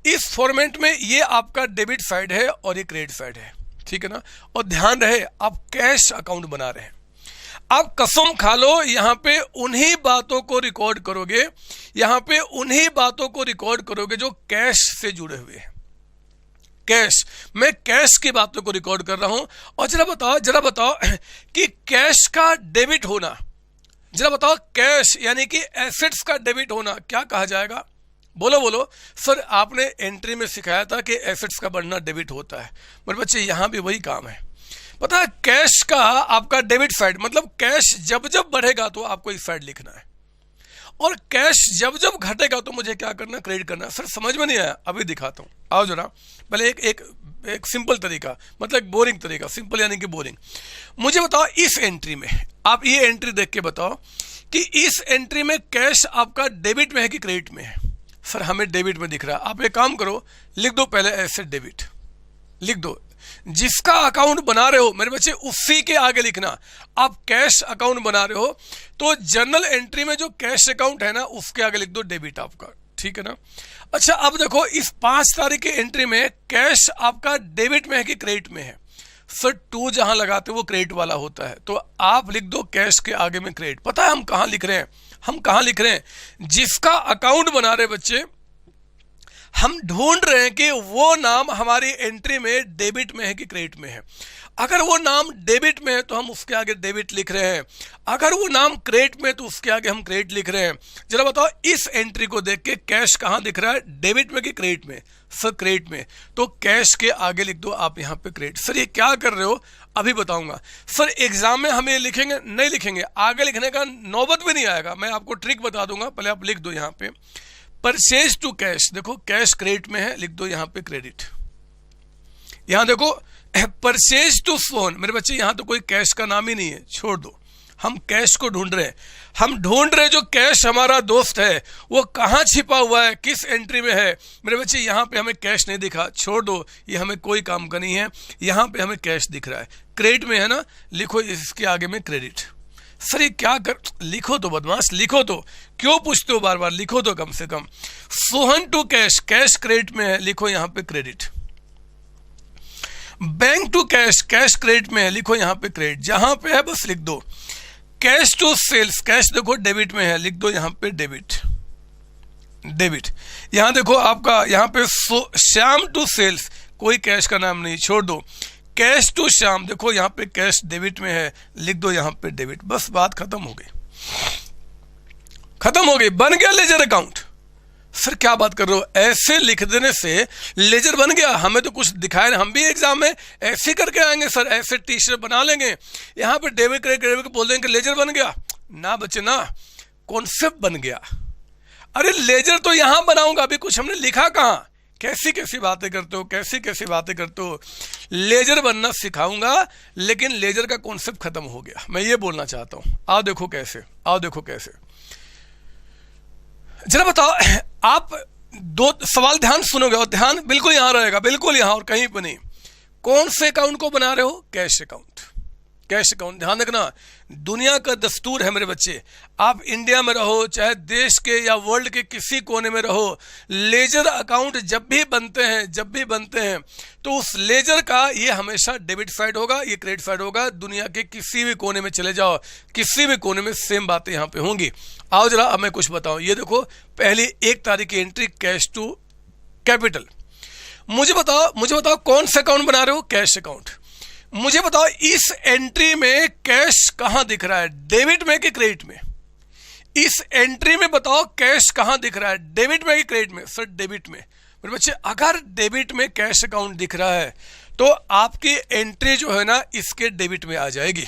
इस फॉर्मेट में ये आपका डेबिट साइड है और ये क्रेडिट साइड है, ठीक है ना। और ध्यान रहे आप कैश अकाउंट बना रहे हैं, आप कसम खा लो यहाँ पे उन्हीं बातों को रिकॉर्ड करोगे, यहाँ पे उन्हीं बातों को रिकॉर्ड करोगे जो कैश से जुड़े हुए हैं। कैश, मैं कैश की बातों को रिकॉर्ड कर रहा हूं। और जरा बताओ कि कैश का डेबिट होना, जरा बताओ कैश यानी कि एसेट्स का डेबिट होना क्या कहा जाएगा? बोलो बोलो। सर आपने एंट्री में सिखाया था कि एसेट्स का बढ़ना डेबिट होता है। मेरे बच्चे यहां भी वही काम है। पता है कैश का आपका डेबिट साइड मतलब कैश जब जब बढ़ेगा तो आपको इस साइड लिखना है, और कैश जब जब घटेगा तो मुझे क्या करना, क्रेडिट करना। सर समझ में नहीं आया, अभी दिखाता हूं, आओ जरा। पहले एक सिंपल तरीका, मतलब एक बोरिंग तरीका, सिंपल यानी कि बोरिंग। मुझे बताओ इस एंट्री में, आप ये एंट्री देख के बताओ कि इस एंट्री में कैश आपका डेबिट में है कि क्रेडिट में है? सर हमें डेबिट में दिख रहा है। आप एक काम करो, लिख दो पहले एसेट डेबिट, लिख दो। जिसका अकाउंट बना रहे हो मेरे बच्चे उसी के आगे लिखना। आप कैश अकाउंट बना रहे हो तो जर्नल एंट्री में जो कैश अकाउंट है ना उसके आगे लिख दो डेबिट आपका, ठीक है ना। अच्छा अब देखो इस 5 तारीख की एंट्री में कैश आपका डेबिट में है कि क्रेडिट में है? सर 2 जहां लगाते वो क्रेडिट वाला होता है, तो आप लिख दो कैश के आगे में क्रेडिट। पता है हम कहां लिख रहे हैं? हम कहां लिख रहे हैं? जिसका अकाउंट बना रहे बच्चे, हम ढूंढ रहे हैं कि वो नाम हमारी एंट्री में डेबिट में है कि क्रेडिट में है। अगर वो नाम डेबिट में है तो हम उसके आगे डेबिट लिख रहे हैं, अगर वो नाम क्रेडिट में है तो उसके आगे हम क्रेडिट लिख रहे हैं। जरा बताओ इस एंट्री को देख के कैश कहां दिख रहा है, डेबिट में कि क्रेडिट में? सर क्रेडिट में, तो कैश के आगे लिख दो आप यहाँ पे क्रेडिट। सर ये क्या कर रहे हो? अभी बताऊंगा। सर एग्जाम में हम ये लिखेंगे नहीं लिखेंगे, आगे लिखने का नौबत भी नहीं आएगा, मैं आपको ट्रिक बता दूंगा। पहले आप लिख दो यहाँ पे परचेज टू कैश, देखो कैश क्रेडिट में है, लिख दो यहाँ पे क्रेडिट। यहां देखो परचेज टू फोन, मेरे बच्चे यहां तो कोई कैश का नाम ही नहीं है, छोड़ दो। हम कैश को ढूंढ रहे हैं, हम ढूंढ रहे हैं जो कैश हमारा दोस्त है वो कहां छिपा हुआ है, किस एंट्री में है। मेरे बच्चे यहां पे हमें कैश नहीं दिखा, छोड़ दो, ये हमें कोई काम का नहीं है। यहां पे हमें कैश दिख रहा है, क्रेडिट में है ना, लिखो इसके आगे में क्रेडिट। सर ये क्या कर, लिखो तो बदमाश, लिखो तो, क्यों पूछते हो बार बार, लिखो तो कम से कम। Sohan to cash, cash credit में है, लिखो यहां पे credit. Bank to cash, cash credit में है, लिखो यहां पे क्रेडिट, जहां पे है बस लिख दो। कैश टू सेल्स, कैश देखो डेबिट में है, लिख दो यहां पे डेबिट, डेबिट। यहां देखो आपका यहां पे श्याम टू सेल्स, कोई कैश का नाम नहीं, छोड़ दो। कैश टू श्याम, देखो यहां पे कैश डेबिट में है, लिख दो यहां पे डेबिट। बस बात खत्म हो गई, खत्म हो गई, बन गया लेजर अकाउंट। सर क्या बात कर रहे हो, ऐसे लिख देने से लेजर बन गया? हमें तो कुछ दिखाया नहीं, हम भी एग्जाम में ऐसे करके आएंगे सर, ऐसे टी शर्ट बना लेंगे, यहां पे डेबिट क्रेडिट बोल देंगे लेजर बन गया। ना बच्चे ना, कॉन्सेप्ट बन गया। अरे लेजर तो यहां बनाऊंगा, अभी कुछ हमने लिखा कहां? कैसी कैसी बातें करते हो, कैसी कैसी बातें करते हो। लेजर बनना सिखाऊंगा लेकिन लेजर का कॉन्सेप्ट खत्म हो गया, मैं ये बोलना चाहता हूं। आओ देखो कैसे, आओ देखो कैसे। जरा बताओ, आप 2 सवाल ध्यान सुनोगे और ध्यान बिल्कुल यहां रहेगा, बिल्कुल यहां और कहीं पर नहीं। कौन से अकाउंट को बना रहे हो? Cash account, cash account. ध्यान रखना, दुनिया का दस्तूर है मेरे बच्चे, आप इंडिया में रहो चाहे देश के या वर्ल्ड के किसी कोने में रहो, लेजर अकाउंट जब भी बनते हैं तो उस लेजर का ये हमेशा डेबिट साइड होगा, ये क्रेडिट साइड होगा। दुनिया के किसी भी कोने में चले जाओ, किसी भी कोने में सेम बातें यहां पे होंगी। आओ जरा अब मैं कुछ बताऊं। ये देखो पहली 1 तारीख की एंट्री कैश टू कैपिटल। मुझे बताओ कौन सा अकाउंट बना रहे हो? Cash account. मुझे बताओ इस एंट्री में कैश कहां दिख रहा है, डेबिट में कि क्रेडिट में? इस एंट्री में बताओ कैश कहां दिख रहा है, डेबिट में कि क्रेडिट में? सर डेबिट में। मेरे बच्चे अगर डेबिट में कैश अकाउंट दिख रहा है तो आपकी एंट्री जो है ना इसके डेबिट में आ जाएगी,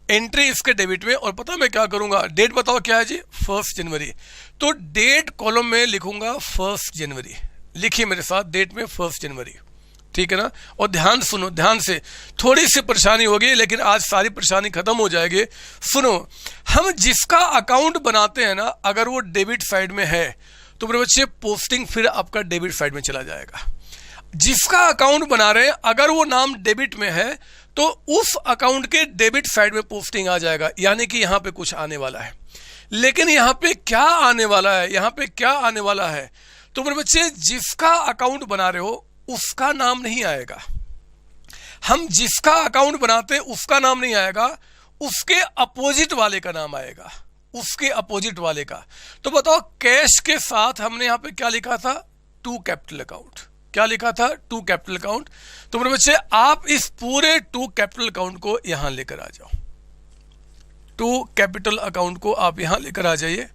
एंट्री इसके डेबिट में। और पता मैं क्या करूंगा, डेट बताओ क्या है जी? 1 जनवरी। तो डेट कॉलम में लिखूंगा 1 जनवरी, लिखिए मेरे साथ डेट में 1 जनवरी, ठीक है ना। और ध्यान सुनो, ध्यान से, थोड़ी सी परेशानी होगी लेकिन आज सारी परेशानी खत्म हो जाएगी। सुनो, हम जिसका अकाउंट बनाते हैं ना अगर वो डेबिट साइड में है तो मेरे बच्चे पोस्टिंग फिर आपका डेबिट साइड में चला जाएगा। जिसका अकाउंट बना रहे हैं अगर वो नाम डेबिट में है तो उस अकाउंट के डेबिट साइड में पोस्टिंग आ जाएगा, यानी कि यहां पे कुछ आने वाला है। लेकिन यहां पे क्या आने वाला है, यहां पे क्या आने वाला है, तो मेरे बच्चे जिसका अकाउंट बना रहे हो उसका नाम नहीं आएगा। हम जिसका अकाउंट बनाते उसका नाम नहीं आएगा, उसके अपोजिट वाले का नाम आएगा, उसके अपोजिट वाले का। तो बताओ कैश के साथ हमने यहां पे क्या लिखा था, टू कैपिटल अकाउंट। क्या लिखा था, टू कैपिटल अकाउंट। तो मेरे बच्चे आप इस पूरे टू कैपिटल अकाउंट को यहां लेकर आ जाओ, टू कैपिटल अकाउंट को आप यहां लेकर आ जाइए।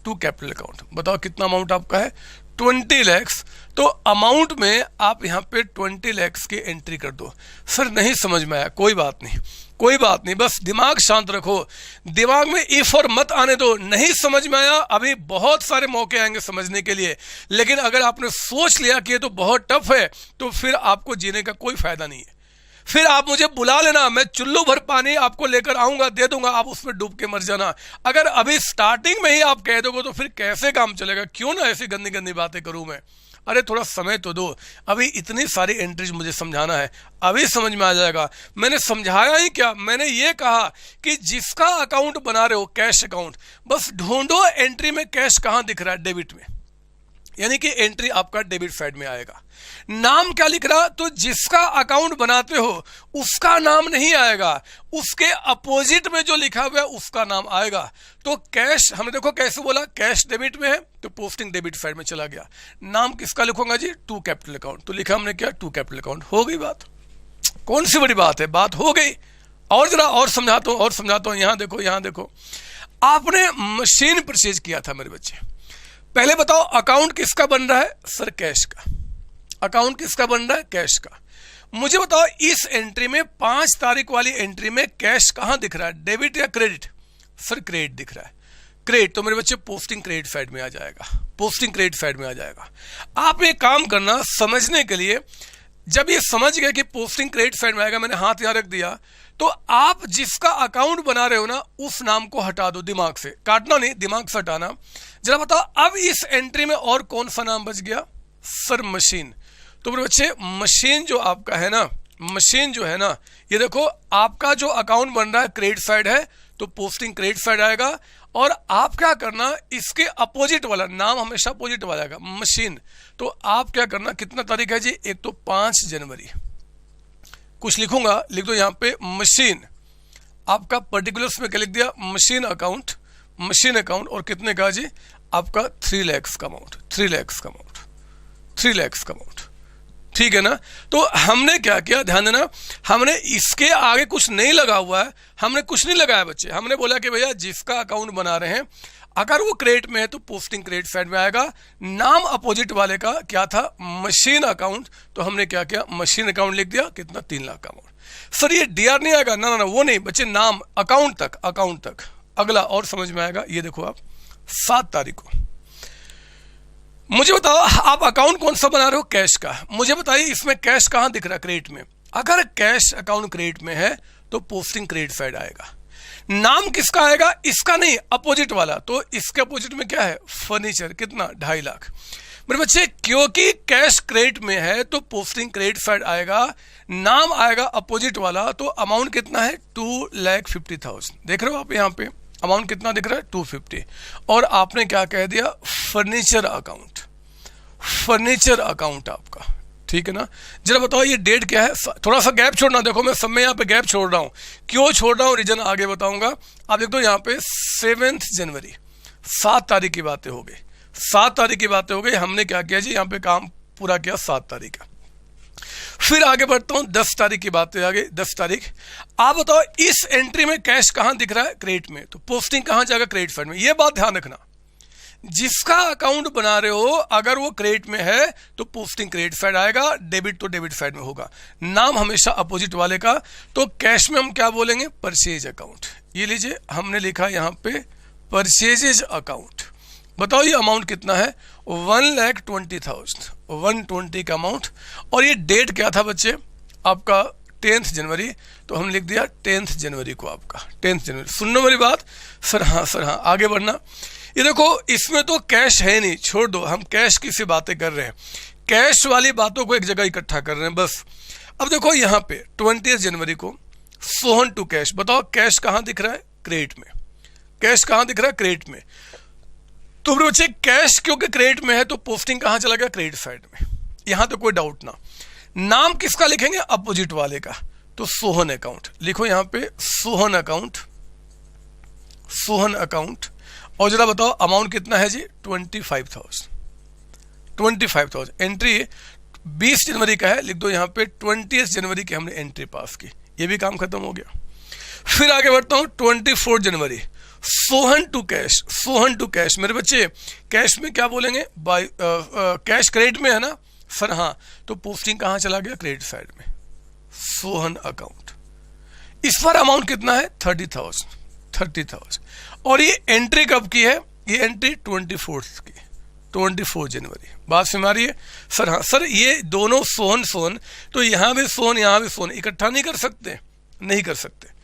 टू कैपिटल अकाउंट बताओ कितना अमाउंट आपका है, 20 लाख। तो अमाउंट में आप यहां पे 20 लाख की एंट्री कर दो। सर नहीं समझ में आया, कोई बात नहीं, कोई बात नहीं, बस दिमाग शांत रखो, दिमाग में इफ और मत आने दो। नहीं समझ में आया, अभी बहुत सारे मौके आएंगे समझने के लिए, लेकिन अगर आपने सोच लिया कि ये तो बहुत टफ है तो फिर आपको जीने का कोई फायदा नहीं है। फिर आप मुझे बुला लेना, मैं चुल्लू भर पानी आपको लेकर आऊंगा, दे दूंगा, आप उसमें डूब के मर जाना। अगर अभी स्टार्टिंग में ही आप कह दोगे तो फिर कैसे काम चलेगा। क्यों ना ऐसी गंदी गंदी बातें करूं मैं। अरे थोड़ा समय तो दो, अभी इतनी सारी एंट्रीज मुझे समझाना है, अभी समझ में आ जाएगा। मैंने समझाया ही क्या, मैंने ये कहा कि जिसका अकाउंट बना रहे हो कैश अकाउंट, बस ढूंढो एंट्री में कैश कहां दिख रहा है, डेबिट में, यानी कि एंट्री आपका डेबिट साइड में आएगा। नाम क्या लिख रहा, तो जिसका अकाउंट बनाते हो उसका नाम नहीं आएगा, उसके अपोजिट में जो लिखा हुआ है उसका नाम आएगा। तो कैश, हमने देखो कैसे बोला, कैश डेबिट में है तो पोस्टिंग डेबिट साइड में चला गया। नाम किसका लिखूंगा जी, टू कैपिटल अकाउंट। तो लिखा हमने क्या, टू कैपिटल अकाउंट। हो गई बात, कौन सी बड़ी बात है, बात हो गई। और जरा और समझाता हूं, और समझाता हूं। यहां देखो, यहां देखो, आपने मशीन परचेज किया था मेरे बच्चे। पहले बताओ अकाउंट किसका बन रहा है, सर कैश का। अकाउंट किसका बन रहा है, कैश का। मुझे बताओ इस एंट्री में 5 तारीख वाली एंट्री में कैश कहां दिख रहा है, डेबिट या क्रेडिट, सर क्रेडिट दिख रहा है। क्रेडिट, तो मेरे बच्चे पोस्टिंग क्रेडिट साइड में आ जाएगा, पोस्टिंग क्रेडिट साइड में आ जाएगा। आप एक काम करना समझने के लिए, जब ये समझ गए कि पोस्टिंग क्रेडिट साइड में आएगा, मैंने हाथ यहां रख दिया, तो आप जिसका अकाउंट बना रहे हो ना उस नाम को हटा दो दिमाग से, काटना नहीं, दिमाग से हटाना। जरा बताओ अब इस एंट्री में और कौन सा नाम बच गया, सर मशीन। तो मेरे बच्चे मशीन जो आपका है ना, मशीन जो है ना, ये देखो आपका जो अकाउंट बन रहा है क्रेडिट साइड है तो पोस्टिंग क्रेडिट साइड आएगा। और आप क्या करना, इसके अपोजिट वाला नाम हमेशा अपोजिट वाला आएगा, मशीन। तो आप क्या करना, कितना तारीख है जी, एक तो 5 जनवरी, कुछ लिखूंगा, लिख दो यहां पे मशीन। आपका पर्टिकुलर्स में क्या लिख दिया, मशीन अकाउंट, मशीन अकाउंट। और कितने का जी, आपका 3 लाख का अमाउंट, 3 लाख का अमाउंट, 3 लाख का अमाउंट, ठीक है ना। तो हमने क्या किया, ध्यान देना, हमने इसके आगे कुछ नहीं लगा हुआ है, हमने कुछ नहीं लगाया बच्चे। हमने बोला कि भैया जिसका अकाउंट बना रहे हैं अगर वो क्रेडिट में है तो पोस्टिंग क्रेडिट साइड में आएगा। नाम अपोजिट वाले का क्या था, मशीन अकाउंट। तो हमने क्या किया, मशीन अकाउंट लिख दिया, कितना, 3 लाख का अमाउंट। सर ये डीआर नहीं आएगा, ना ना ना वो नहीं बच्चे, नाम अकाउंट तक, अकाउंट तक। अगला और समझ में आएगा, ये देखो आप 7 तारीख को, मुझे बताओ आप अकाउंट कौन सा बना रहे हो, कैश का। मुझे बताइए इसमें कैश कहां दिख रहा है, क्रेडिट में। अगर कैश अकाउंट क्रेडिट में है तो पोस्टिंग क्रेडिट साइड आएगा। नाम किसका आएगा, इसका नहीं, अपोजिट वाला। तो इसके अपोजिट में क्या है, फर्नीचर, कितना, 2.5 लाख। मेरे बच्चे क्योंकि कैश क्रेडिट में है तो पोस्टिंग क्रेडिट साइड आएगा, नाम आएगा अपोजिट वाला। तो अमाउंट कितना है, 2,50,000। देख रहे हो आप यहाँ पे अमाउंट कितना दिख रहा है, 250। और आपने क्या कह दिया, फर्नीचर अकाउंट, फर्नीचर अकाउंट आपका, ठीक है ना। जरा बताओ ये डेट क्या है, थोड़ा सा गैप छोड़ना, देखो मैं सब में यहाँ पे गैप छोड़ रहा हूँ, क्यों छोड़ रहा हूँ रीजन आगे बताऊंगा। आप देख दो यहाँ पे 7 जनवरी, 7 तारीख की बातें हो गई, 7 तारीख की बातें हो गई। हमने क्या किया जी, यहाँ पे काम पूरा किया 7 तारीख का। फिर आगे बढ़ता हूं, 10 तारीख की बातें आ गई, 10 तारीख। आप बताओ इस एंट्री में कैश कहां दिख रहा है, क्रेडिट में। तो पोस्टिंग कहां जाएगा, क्रेडिट साइड में। यह बात ध्यान रखना, जिसका अकाउंट बना रहे हो अगर वो क्रेडिट में है तो पोस्टिंग क्रेडिट साइड आएगा, डेबिट तो डेबिट साइड में होगा। नाम हमेशा अपोजिट वाले का। तो कैश में हम क्या बोलेंगे, परचेज अकाउंट। ये लीजिए हमने लिखा यहां पे परचेजेज अकाउंट। बताओ ये अमाउंट कितना है, 1,20,000, 120 का अमाउंट। और ये डेट क्या था बच्चे, आपका 10 जनवरी। तो हम लिख दिया 10 जनवरी को, आपका 10 जनवरी। सुनने वाली बात, सर हाँ, सर हाँ, आगे बढ़ना। ये देखो इसमें तो कैश है नहीं, छोड़ दो, हम कैश की सी बातें कर रहे हैं, कैश वाली बातों को एक जगह इकट्ठा कर रहे हैं बस। अब देखो यहाँ पे 20 जनवरी को सोहन टू कैश, बताओ कैश कहाँ दिख रहा है? क्रेडिट में। कैश कहाँ दिख रहा है? क्रेडिट में। तो मेरे बच्चे कैश क्योंकि क्रेडिट में है तो पोस्टिंग कहाँ चला गया? क्रेडिट साइड में। यहाँ तो कोई डाउट ना। नाम किसका लिखेंगे? अपोजिट वाले का। तो सोहन अकाउंट लिखो यहाँ पे, सोहन अकाउंट, सोहन अकाउंट। और जरा बताओ अमाउंट कितना है जी? 25,000। 25,000 एंट्री 20 जनवरी का है, लिख दो यहाँ पे 20 जनवरी की हमने एंट्री पास की, ये भी काम खत्म हो गया। फिर आगे बढ़ता हूँ 24 जनवरी, Sohan to cash. Sohan to cash मेरे बच्चे कैश में क्या बोलेंगे? बाय कैश क्रेडिट में है ना सर? हाँ, तो पोस्टिंग कहाँ चला गया? क्रेडिट साइड में, सोहन अकाउंट। इस पर अमाउंट कितना है? 30,000। और ये एंट्री कब की है? ये एंट्री 24 की, 24 जनवरी। बात समझ आ रही है सर? हाँ सर, ये दोनों सोहन सोहन, तो यहाँ भी सोहन यहाँ भी सोहन, इकट्ठा नहीं कर सकते? नहीं कर सकते।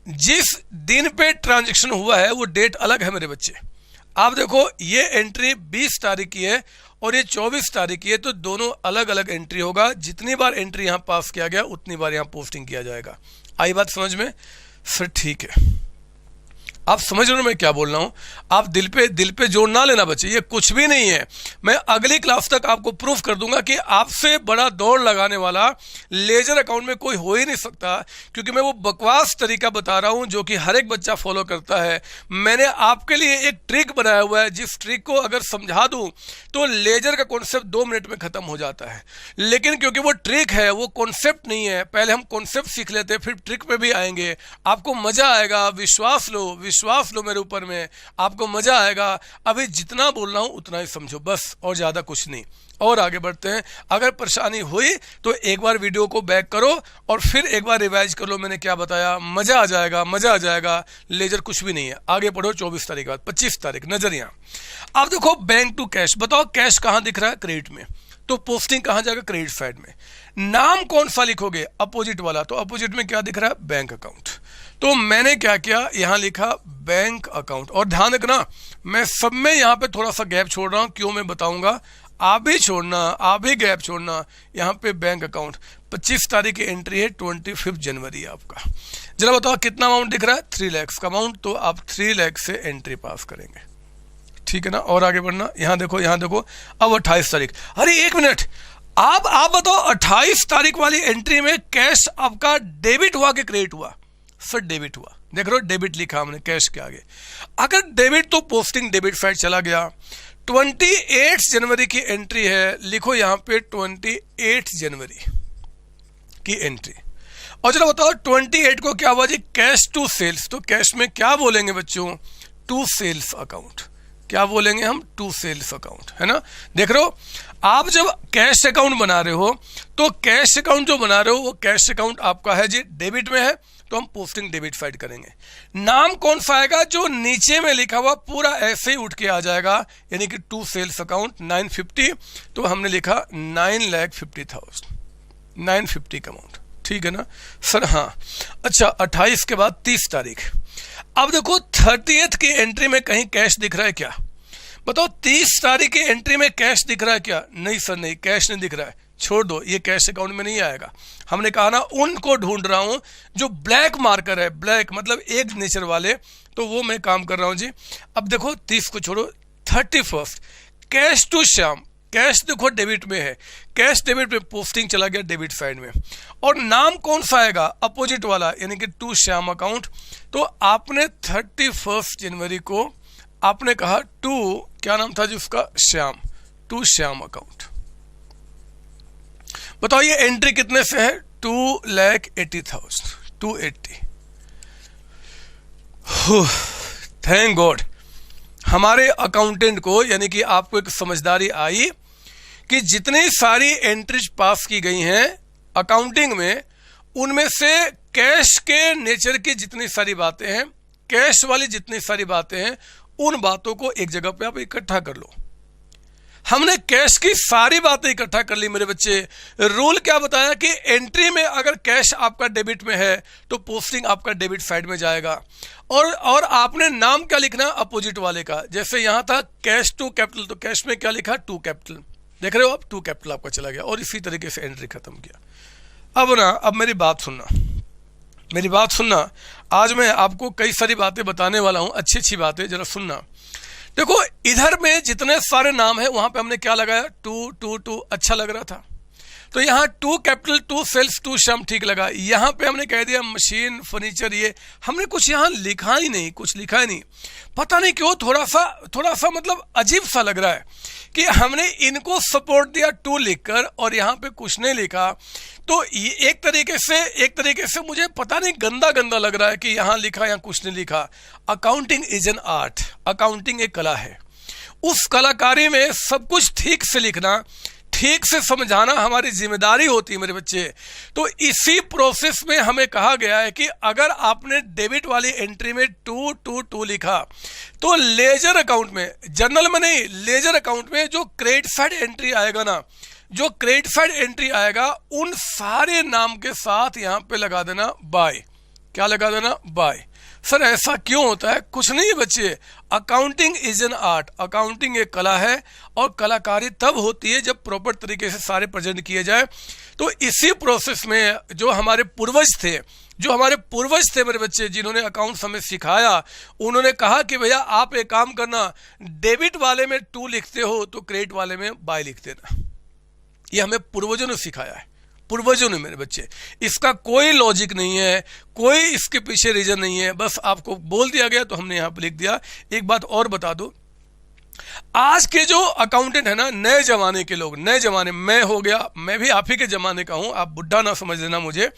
जिस दिन पे ट्रांजैक्शन हुआ है वो डेट अलग है मेरे बच्चे। आप देखो ये एंट्री 20 तारीख की है और ये 24 तारीख की है, तो दोनों अलग अलग एंट्री होगा। जितनी बार एंट्री यहाँ पास किया गया उतनी बार यहाँ पोस्टिंग किया जाएगा। आई बात समझ में सर? ठीक है, आप समझ रहे हो मैं क्या बोल रहा हूं? आप दिल पे जोर ना लेना बच्चे, ये कुछ भी नहीं है। मैं अगली क्लास तक आपको प्रूफ कर दूंगा कि आपसे बड़ा दौड़ लगाने वाला लेजर अकाउंट में कोई हो ही नहीं सकता, क्योंकि मैं वो बकवास तरीका बता रहा हूं जो कि हर एक बच्चा फॉलो करता है। मैंने आपके लिए एक ट्रिक बनाया हुआ है, जिस ट्रिक को अगर समझा दूं तो लेजर का कॉन्सेप्ट 2 मिनट में खत्म हो जाता है। लेकिन क्योंकि वो ट्रिक है, वो कॉन्सेप्ट नहीं है, पहले हम कॉन्सेप्ट सीख लेते हैं फिर ट्रिक पे भी आएंगे। आपको मजा आएगा, विश्वास लो मेरे ऊपर में, आपको मजा आएगा। अभी जितना बोल रहा हूं उतना ही समझो बस, और ज्यादा कुछ नहीं। और आगे बढ़ते हैं। अगर परेशानी हुई तो एक बार वीडियो को बैक करो और फिर एक बार रिवाइज कर लो मैंने क्या बताया, मजा आ जाएगा, मजा आ जाएगा। लेजर कुछ भी नहीं है। आगे पढ़ो 24 तारीख के बाद 25 तारीख नजर यहाँ। अब देखो बैंक टू कैश, बताओ कैश कहां दिख रहा है? क्रेडिट में, तो पोस्टिंग कहां जाएगा? क्रेडिट साइड में। नाम कौन सा लिखोगे? अपोजिट वाला, तो अपोजिट में क्या दिख रहा है? Bank account. तो मैंने क्या किया, यहां लिखा बैंक अकाउंट। और ध्यान रखना मैं सब में यहां पे थोड़ा सा गैप छोड़ रहा हूं, क्यों मैं बताऊंगा, आप भी छोड़ना, आप भी गैप छोड़ना। यहां पे बैंक अकाउंट 25 तारीख की एंट्री है, 25 जनवरी आपका। जरा बताओ कितना अमाउंट दिख रहा है? 3 लाख का अमाउंट, तो आप 3 लाख से एंट्री पास करेंगे, ठीक है ना। और आगे बढ़ना, यहां देखो अब 28 तारीख। अरे 1 मिनट, आप बताओ 28 तारीख वाली एंट्री में कैश आपका डेबिट हुआ कि क्रेडिट हुआ? सर डेबिट हुआ। देख रहे हो डेबिट लिखा हमने कैश के आगे। अगर डेबिट तो पोस्टिंग डेबिट साइड चला गया। 28 जनवरी की एंट्री है, लिखो यहां पे 28 जनवरी की एंट्री। और चलो बताओ 28 को क्या हुआ जी? Cash to sales. तो कैश में क्या बोलेंगे बच्चों? To sales account. क्या बोलेंगे हम? टू सेल्स अकाउंट, है ना। देख रहे हो आप जब कैश अकाउंट बना रहे हो तो कैश अकाउंट जो बना रहे हो वो कैश अकाउंट आपका है जी डेबिट में है, तो हम पोस्टिंग डेबिट साइड करेंगे। नाम कौन सा आएगा? जो नीचे में लिखा हुआ पूरा ऐसे ही उठ के आ जाएगा, यानी कि टू सेल्स अकाउंट 950, तो हमने लिखा 9,50,000, 950 का अमाउंट, ठीक है ना सर? हाँ अच्छा, 28 के बाद 30 तारीख। अब देखो 30th की एंट्री में कहीं कैश दिख रहा है क्या? बताओ 30 तारीख की एंट्री में कैश दिख रहा है क्या? नहीं सर, नहीं, कैश नहीं दिख रहा है, छोड़ दो, ये कैश अकाउंट में नहीं आएगा। हमने कहा ना उनको ढूंढ रहा हूं जो ब्लैक मार्कर है, ब्लैक मतलब एक नेचर वाले, तो वो मैं काम कर रहा हूं जी। अब देखो 30 को छोड़ो, 31 कैश टू श्याम। कैश देखो डेबिट में है, कैश डेबिट में, पोस्टिंग चला गया डेबिट साइड में। और नाम कौन सा आएगा? अपोजिट वाला, यानी कि टू श्याम अकाउंट। तो आपने 31 जनवरी को आपने कहा टू, क्या नाम था जी उसका? Shyam, to Shyam account. बताओ ये एंट्री कितने से है? 2,80,000, 280। थैंक गॉड हमारे अकाउंटेंट को, यानी कि आपको एक समझदारी आई कि जितनी सारी एंट्रीज पास की गई हैं अकाउंटिंग में, उनमें से कैश के नेचर की जितनी सारी बातें हैं, कैश वाली जितनी सारी बातें हैं, उन बातों को एक जगह पे आप इकट्ठा कर लो। हमने कैश की सारी बातें इकट्ठा कर ली मेरे बच्चे। रूल क्या बताया कि एंट्री में अगर कैश आपका डेबिट में है तो पोस्टिंग आपका डेबिट साइड में जाएगा, और आपने नाम क्या लिखना अपोजिट वाले का। जैसे यहां था कैश टू कैपिटल, तो कैश में क्या लिखा टू कैपिटल, देख रहे हो आप, टू कैपिटल आपका चला गया, और इसी तरीके से एंट्री खत्म किया। अब मेरी बात सुनना, आज मैं आपको कई सारी बातें बताने वाला हूं, अच्छी अच्छी बातें, जरा सुनना। देखो इधर में जितने सारे नाम है वहां पे हमने क्या लगाया, टू टू टू, अच्छा लग रहा था, तो यहाँ to capital, to sales, to Shyam, ठीक लगा। यहाँ पे हमने कह दिया मशीन, फर्नीचर, ये हमने कुछ यहाँ लिखा ही नहीं, कुछ लिखा ही नहीं, पता नहीं क्यों, थोड़ा सा मतलब अजीब सा लग रहा है कि हमने इनको सपोर्ट दिया टू लिखकर और यहाँ पे कुछ नहीं लिखा। तो ये एक तरीके से मुझे पता नहीं गंदा लग रहा है कि यहाँ लिखा, यहाँ कुछ नहीं लिखा। Accounting is an art, accounting एक कला है, उस कलाकारी में सब कुछ ठीक से लिखना, ठीक से समझाना हमारी जिम्मेदारी होती है मेरे बच्चे। तो इसी प्रोसेस में हमें कहा गया है कि अगर आपने डेबिट वाली एंट्री में टू टू टू लिखा तो लेजर अकाउंट में, जनरल में नहीं, लेजर अकाउंट में जो क्रेडिट साइड एंट्री आएगा ना, जो क्रेडिट साइड एंट्री आएगा उन सारे नाम के साथ यहां पे लगा देना बाय। क्या लगा देना, बाय। सर ऐसा क्यों होता है? कुछ नहीं है बच्चे, accounting is an art, accounting एक कला है और कलाकारी तब होती है जब प्रॉपर तरीके से सारे प्रेजेंट किए जाए। तो इसी प्रोसेस में जो हमारे पूर्वज थे मेरे बच्चे, जिन्होंने अकाउंट्स हमें सिखाया, उन्होंने कहा कि भैया आप एक काम करना, डेबिट वाले में टू लिखते हो तो क्रेडिट वाले में बाय लिख देना। ये हमें पूर्वजों ने सिखाया है, पूर्वजों ने मेरे बच्चे, इसका कोई लॉजिक नहीं है, कोई इसके पीछे रीजन नहीं है, बस आपको बोल दिया गया तो हमने यहां पर लिख दिया। एक बात और बता दो, आज के जो अकाउंटेंट है ना, नए जमाने के लोग, नए जमाने, मैं हो गया, मैं भी आप ही के जमाने का हूं, आप बुढ़ा ना समझ लेना मुझे।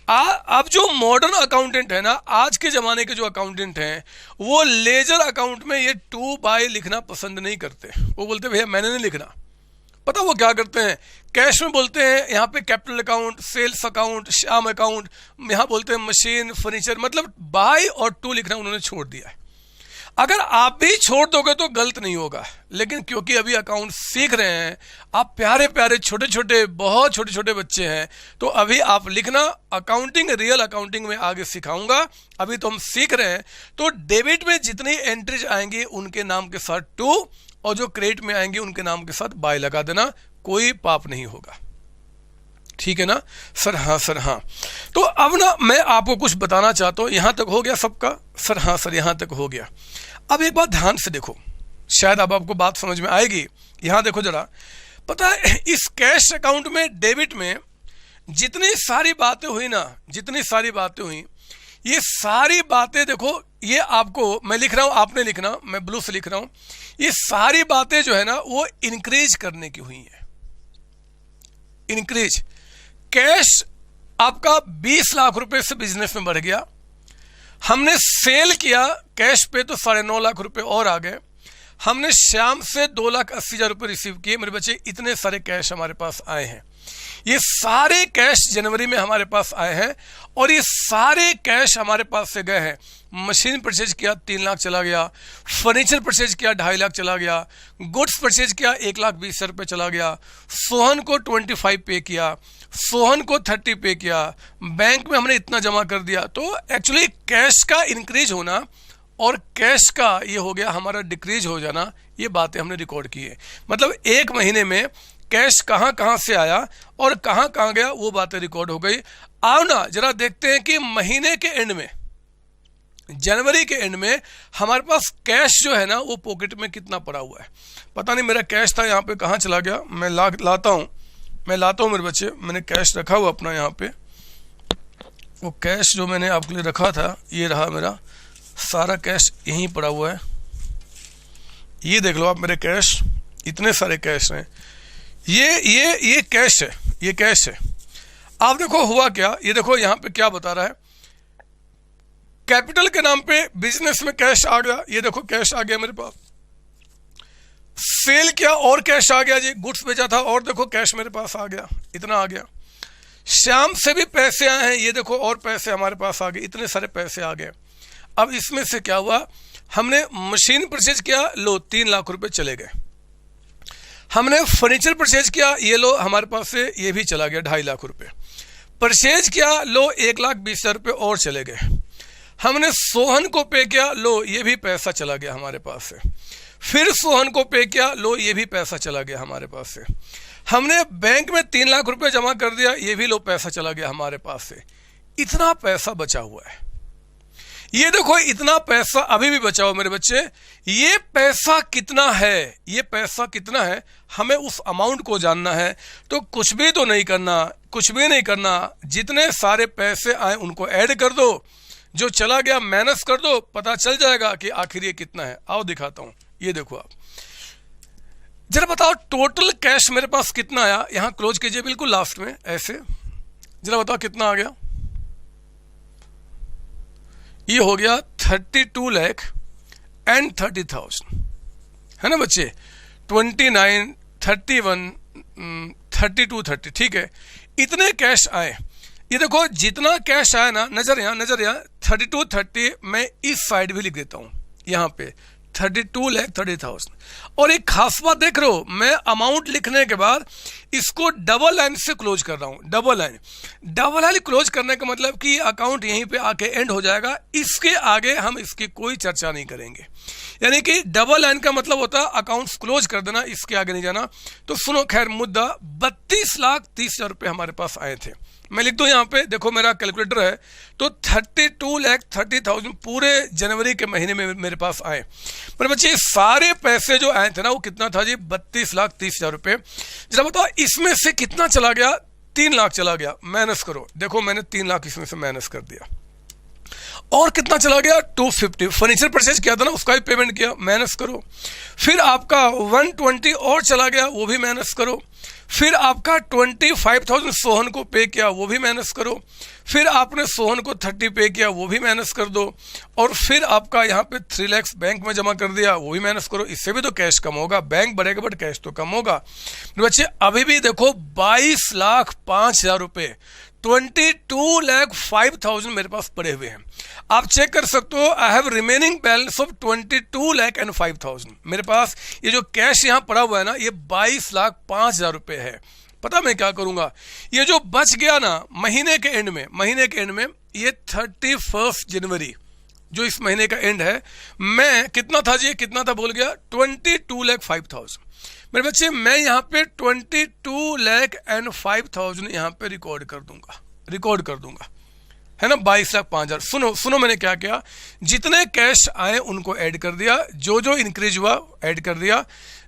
अब जो मॉडर्न अकाउंटेंट है ना, आज के जमाने के जो अकाउंटेंट हैं, वो लेजर अकाउंट में ये टू बाय लिखना पसंद नहीं करते। वो बोलते भैया मैंने नहीं लिखना। पता वो क्या करते हैं, कैश में बोलते हैं यहाँ पे capital account, sales account, Shyam account, यहाँ बोलते हैं मशीन, फर्नीचर, मतलब बाय और टू लिखना उन्होंने छोड़ दिया है। अगर आप भी छोड़ दोगे तो गलत नहीं होगा, लेकिन क्योंकि अभी अकाउंट सीख रहे हैं, आप प्यारे प्यारे छोटे छोटे, बहुत छोटे छोटे बच्चे हैं, तो अभी आप लिखना, अकाउंटिंग, रियल अकाउंटिंग में आगे सिखाऊंगा, अभी तो हम सीख रहे हैं। तो डेबिट में जितनी एंट्रीज आएंगी उनके नाम के साथ टू, और जो क्रेडिट में आएंगे उनके नाम के साथ बाय लगा देना, कोई पाप नहीं होगा, ठीक है ना? सर हाँ, सर हाँ। तो अब ना मैं आपको कुछ बताना चाहता हूं, यहां तक हो गया सबका? सर हाँ सर, यहां तक हो गया। अब एक बात ध्यान से देखो, शायद अब आपको बात समझ में आएगी। यहां देखो जरा, पता है इस कैश अकाउंट में, डेबिट में जितनी सारी बातें हुई ना, जितनी सारी बातें हुई, ये सारी बातें देखो, ये आपको मैं लिख रहा हूं, आपने लिखना, मैं ब्लू से लिख रहा हूं, ये सारी बातें जो है ना वो इंक्रीज करने की हुई है। इंक्रीज, कैश आपका 20 लाख रुपए से बिजनेस में बढ़ गया, हमने सेल किया कैश पे तो 9.5 लाख रुपए और आ गए, हमने श्याम से 2,80,000 रुपए रिसीव किए। मेरे बच्चे इतने सारे कैश हमारे पास आए हैं, ये सारे कैश जनवरी में हमारे पास आए हैं, और ये सारे कैश हमारे पास से गए हैं। मशीन परचेज किया 3 लाख चला गया, फर्नीचर परचेज किया 2.5 लाख चला गया, गुड्स परचेज किया 1,20,000 रुपये चला गया, सोहन को 25 पे किया, सोहन को 30 पे किया, बैंक में हमने इतना जमा कर दिया। तो एक्चुअली कैश का इंक्रीज होना और कैश का ये हो गया हमारा डिक्रीज हो जाना, ये बातें हमने रिकॉर्ड की है। मतलब एक महीने में कैश कहां कहां से आया और कहां कहां गया, वो बातें रिकॉर्ड हो गई। आओ ना जरा देखते हैं कि महीने के एंड में, जनवरी के एंड में हमारे पास कैश जो है ना वो पॉकेट में कितना पड़ा हुआ है। पता नहीं मेरा कैश था यहाँ पे कहाँ चला गया, मैं लाता हूँ मेरे बच्चे, मैंने कैश रखा हुआ अपना यहाँ पे, वो कैश जो मैंने आपके लिए रखा था ये रहा, मेरा सारा कैश यहीं पड़ा हुआ है। ये देख लो आप, मेरे कैश, इतने सारे कैश हैं, ये कैश है, ये कैश है। आप देखो हुआ क्या, ये देखो यहाँ पे क्या बता रहा है, कैपिटल के नाम पे बिजनेस में कैश आ गया, ये देखो कैश आ गया मेरे पास, सेल किया और कैश आ गया जी, गुड्स बेचा था और देखो कैश मेरे पास आ गया, इतना आ गया। श्याम से भी पैसे आए हैं, ये देखो और पैसे हमारे पास आ गए, इतने सारे पैसे आ गए। अब इसमें से क्या हुआ, हमने मशीन परचेज किया, लो 3 लाख रुपए चले गए, हमने फर्नीचर परचेज किया, ये लो हमारे पास से ये भी चला गया 2.5 लाख रुपए। परचेज किया, लो 1,20,000 रुपये और चले गए। हमने सोहन को पे किया, लो ये भी पैसा चला गया हमारे पास से। फिर सोहन को पे किया, लो ये भी पैसा चला गया हमारे पास से। हमने बैंक में 3 लाख रुपए जमा कर दिया, ये भी लो पैसा चला गया हमारे पास से। इतना पैसा बचा हुआ है, ये देखो इतना पैसा अभी भी बचा हुआ मेरे बच्चे। ये पैसा कितना है, ये पैसा कितना है, हमें उस अमाउंट को जानना है। तो कुछ भी तो नहीं करना, कुछ भी नहीं करना, जितने सारे पैसे आए उनको ऐड कर दो, जो चला गया माइनस कर दो, पता चल जाएगा कि आखिर ये कितना है। आओ दिखाता हूं, ये देखो आप जरा बताओ टोटल कैश मेरे पास कितना आया। यहां क्लोज कीजिए बिल्कुल लास्ट में ऐसे, जरा बताओ कितना आ गया। ये हो गया 32,30,000 है ना बच्चे। 29, 31, 32, 30, ठीक है। इतने कैश आए, ये देखो जितना कैश आया ना, नजर यहाँ 32, 30, मैं इस साइड भी लिख देता हूं यहाँ पे 32,30,000। और एक खास बात देख रहे हो, मैं अमाउंट लिखने के बाद इसको डबल लाइन से क्लोज कर रहा हूं। डबल लाइन क्लोज करने का मतलब कि अकाउंट यहीं पे आके एंड हो जाएगा, इसके आगे हम इसकी कोई चर्चा नहीं करेंगे। यानी कि डबल लाइन का मतलब होता है अकाउंट्स क्लोज कर देना, इसके आगे नहीं जाना। तो सुनो, खैर मुद्दा 32,30,000 रुपये हमारे पास आए थे। मैं लिख दूं यहाँ पे, देखो मेरा कैलकुलेटर है, तो 32,30,000 पूरे जनवरी के महीने में मेरे पास आए। मेरे बच्चे सारे पैसे जो आए थे ना, वो कितना था जी, 32,30,000 रुपये। जरा बताओ इसमें से कितना चला गया, 3 लाख चला गया। माइनस करो, देखो मैंने 3 लाख इसमें से माइनस कर दिया। और कितना चला गया, 250 फर्नीचर परचेज किया था ना, उसका भी पेमेंट किया, माइनस करो। फिर आपका 120 और चला गया, वो भी माइनस करो। फिर आपका 25,000 सोहन को पे किया, वो भी माइनस करो। फिर आपने सोहन को 30 पे किया, वो भी माइनस कर दो। और फिर आपका यहाँ पे 3 लाख बैंक में जमा कर दिया, वो भी माइनस करो। इससे भी तो कैश कम होगा, बैंक बढ़ेगा बट कैश तो कम होगा। बच्चे अभी भी देखो 22,05,000 रुपये, 22,05,000 मेरे पास पड़े हुए हैं। आप चेक कर सकते हो, I have remaining balance of 22,05,000। मेरे पास ये जो कैश यहाँ पड़ा हुआ है ना, ये 22,05,000 रुपये है। पता मैं क्या करूंगा, ये जो बच गया ना महीने के एंड में ये 31 जनवरी जो इस महीने का एंड है, मैं कितना था जी, कितना था बोल गया, 22,05,000। मेरे बच्चे मैं यहाँ पे 22,05,000 यहाँ पे रिकॉर्ड कर दूंगा, है ना, 22,05,000। सुनो मैंने क्या किया, जितने कैश आए उनको ऐड कर दिया, जो इंक्रीज हुआ ऐड कर दिया।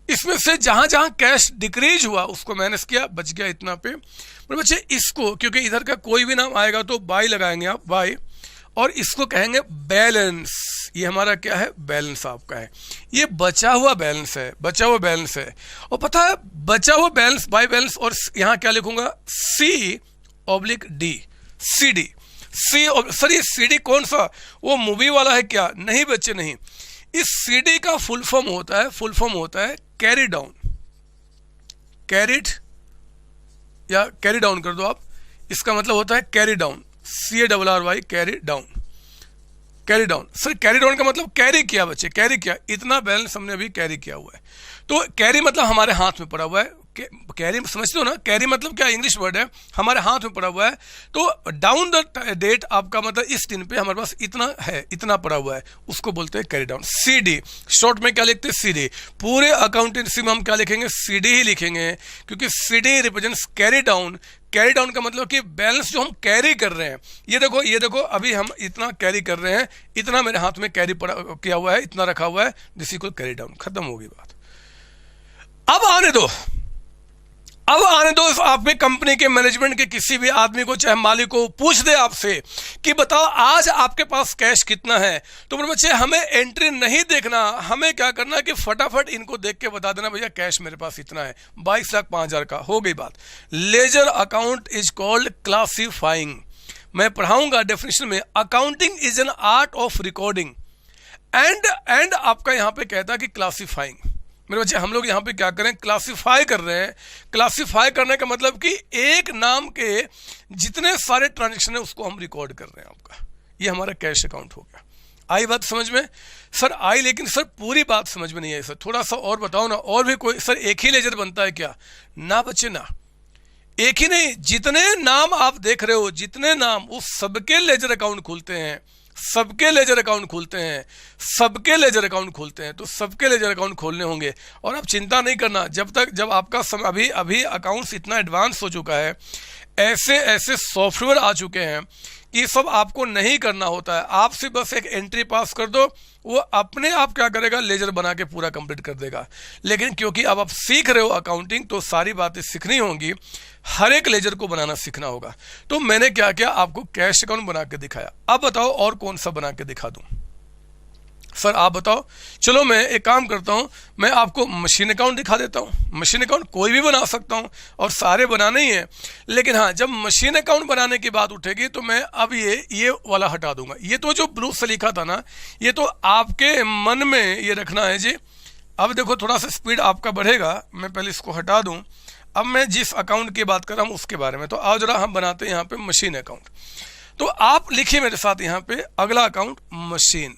इसमें से जहां कैश डिक्रीज हुआ उसको माइनस किया, बच गया इतना पे। मेरे बच्चे इसको, क्योंकि इधर का कोई भी नाम आएगा तो बाई लगाएंगे आप, बाई, और इसको कहेंगे बैलेंस। ये हमारा क्या है, बैलेंस आपका है। ये बचा हुआ बैलेंस है। और पता है बचा हुआ बैलेंस बाय बैलेंस, और यहां क्या लिखूंगा, C/D, CD। सर ये CD कौन सा, वो मूवी वाला है क्या? नहीं बच्चे नहीं, इस CD का फुल फॉर्म होता है कैरी डाउन। कैरिड या कैरी डाउन कर दो आप, इसका मतलब होता है carry down, CARRY, carry down. Sir carry down का मतलब कैरी किया बच्चे, कैरी किया, इतना बैलेंस हमने अभी कैरी किया हुआ है। तो कैरी मतलब हमारे हाथ में पड़ा हुआ है। कैरी समझते हो ना, कैरी मतलब क्या, इंग्लिश वर्ड है, हमारे हाथ में पड़ा हुआ है। तो डाउन द डेट आपका मतलब इस दिन पे हमारे पास इतना है, इतना पड़ा हुआ है, उसको बोलते हैं कैरी डाउन। CD शॉर्ट में क्या लिखते हैं, CD। पूरे अकाउंटेंसी में हम क्या लिखेंगे, CD ही लिखेंगे, क्योंकि CD represents carry down. Carry down का मतलब कि बैलेंस जो हम कैरी कर रहे हैं। ये देखो अभी हम इतना कैरी कर रहे हैं, इतना मेरे हाथ में कैरी पड़ा किया हुआ है, इतना रखा हुआ है, दिस इक्वल कैरी डाउन। खत्म होगी बात। अब आने दो आपके कंपनी के मैनेजमेंट के किसी भी आदमी को, चाहे मालिक को, पूछ दे आपसे कि बताओ आज आपके पास कैश कितना है। तो मेरे बच्चे हमें एंट्री नहीं देखना, हमें क्या करना कि फटाफट इनको देख के बता देना, भैया कैश मेरे पास इतना है, 22,05,000 का। हो गई बात। Ledger account is called classifying. मैं पढ़ाऊंगा डेफिनेशन में, accounting is an art of recording and आपका यहां पे कहता है कि क्लासिफाइंग। मेरे बच्चे हम लोग यहाँ पे क्या करें, क्लासिफाई कर रहे हैं। क्लासिफाई करने का मतलब कि एक नाम के जितने सारे ट्रांजैक्शन है उसको हम रिकॉर्ड कर रहे हैं आपका। ये हमारा कैश अकाउंट हो गया। आई बात समझ में? सर आई, लेकिन सर पूरी बात समझ में नहीं आई सर, थोड़ा सा और बताओ ना। और भी कोई सर एक ही लेजर बनता है क्या? ना बच्चे ना, एक ही नहीं, जितने नाम आप देख रहे हो, जितने नाम, उस सबके लेजर अकाउंट खुलते हैं, सबके लेजर अकाउंट खुलते हैं, सबके लेजर अकाउंट खुलते हैं। तो सबके लेजर अकाउंट खोलने होंगे। और आप चिंता नहीं करना, जब आपका अभी अकाउंट्स इतना एडवांस हो चुका है, ऐसे ऐसे सॉफ्टवेयर आ चुके हैं कि सब आपको नहीं करना होता है, आप सिर्फ बस एक एंट्री पास कर दो, वो अपने आप क्या करेगा, लेजर बना के पूरा कंप्लीट कर देगा। लेकिन क्योंकि अब आप सीख रहे हो अकाउंटिंग, तो सारी बातें सीखनी होंगी, हर एक लेजर को बनाना सीखना होगा। तो मैंने क्या किया, आपको कैश अकाउंट बना के दिखाया। अब बताओ और कौन सा बना के दिखा दूं? सर आप बताओ। चलो मैं एक काम करता हूं, मैं आपको मशीन अकाउंट दिखा देता हूं। मशीन अकाउंट कोई भी बना सकता हूं और सारे बनाने ही हैं, लेकिन हाँ, जब मशीन अकाउंट बनाने की बात उठेगी तो मैं अब ये वाला हटा दूंगा। ये तो जो ब्लू से लिखा था ना, ये तो आपके मन में ये रखना है जी। अब देखो थोड़ा सा स्पीड आपका बढ़ेगा, मैं पहले इसको हटा दूं। अब मैं जिस अकाउंट की बात कर रहा हूं उसके बारे में, तो आओ जरा हम बनाते हैं यहाँ पे मशीन अकाउंट। तो आप लिखिए मेरे साथ यहाँ पे अगला अकाउंट मशीन।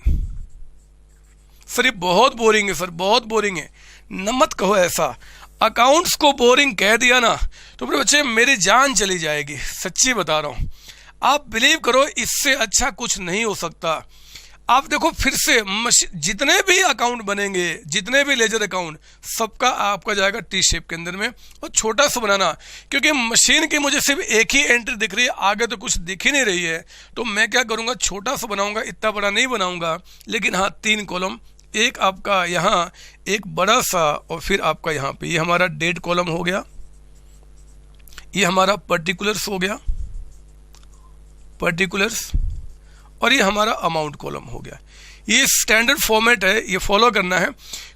सर ये बहुत बोरिंग है, सर बहुत बोरिंग है। न मत कहो ऐसा, अकाउंट्स को बोरिंग कह दिया ना तो मेरे बच्चे मेरी जान चली जाएगी, सच्ची बता रहा हूं। आप बिलीव करो, इससे अच्छा कुछ नहीं हो सकता। आप देखो फिर से जितने भी अकाउंट बनेंगे, जितने भी लेजर अकाउंट, सबका आपका जाएगा टी शेप के अंदर में, और छोटा सा बनाना, क्योंकि मशीन की मुझे सिर्फ एक ही एंट्री दिख रही है, आगे तो कुछ दिख ही नहीं रही है। तो मैं क्या करूंगा, छोटा सा बनाऊंगा, इतना बड़ा नहीं बनाऊंगा, लेकिन हाँ 3 कॉलम, एक आपका यहाँ एक बड़ा सा, और फिर आपका यहाँ पे ये हमारा डेट कॉलम हो गया, ये हमारा पर्टिकुलर्स हो गया, पर्टिकुलर्स, और ये हमारा अमाउंट कॉलम हो गया। ये स्टैंडर्ड फॉर्मेट है, ये फॉलो करना है।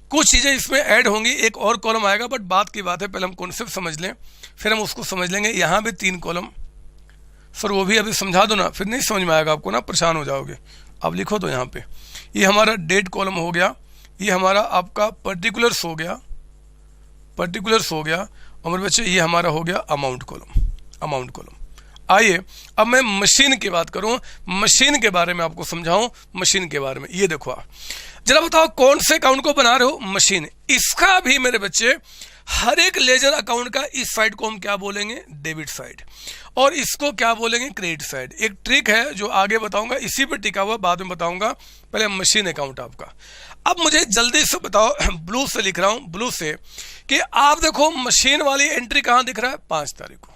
कुछ चीज़ें इसमें ऐड होंगी, एक और कॉलम आएगा, बट बात की बात है, पहले हम कॉन्सेप्ट समझ लें, फिर हम उसको समझ लेंगे। यहाँ भी 3 कॉलम। सर वो भी अभी समझा दो ना, फिर नहीं समझ में आएगा आपको ना, परेशान हो जाओगे। अब लिखो तो यहाँ पे ये हमारा डेट कॉलम हो गया, ये हमारा आपका पर्टिकुलर्स हो गया, पर्टिकुलर्स हो गया, और मेरे बच्चे ये हमारा हो गया अमाउंट कॉलम, अमाउंट कॉलम। आइए अब मैं मशीन की बात करूं, मशीन के बारे में आपको समझाऊं, मशीन के बारे में। ये देखो आप जरा बताओ कौन से अकाउंट को बना रहे हो, मशीन। इसका भी मेरे बच्चे हर एक लेजर अकाउंट का इस साइड को हम क्या बोलेंगे, डेबिट साइड, और इसको क्या बोलेंगे, क्रेडिट साइड। एक ट्रिक है जो आगे बताऊंगा, इसी पे टिका हुआ, बाद में बताऊंगा, पहले मशीन अकाउंट आपका। अब मुझे जल्दी से बताओ, ब्लू से लिख रहा हूं, ब्लू से, कि आप देखो मशीन वाली एंट्री कहां दिख रहा है, 5 तारीख को।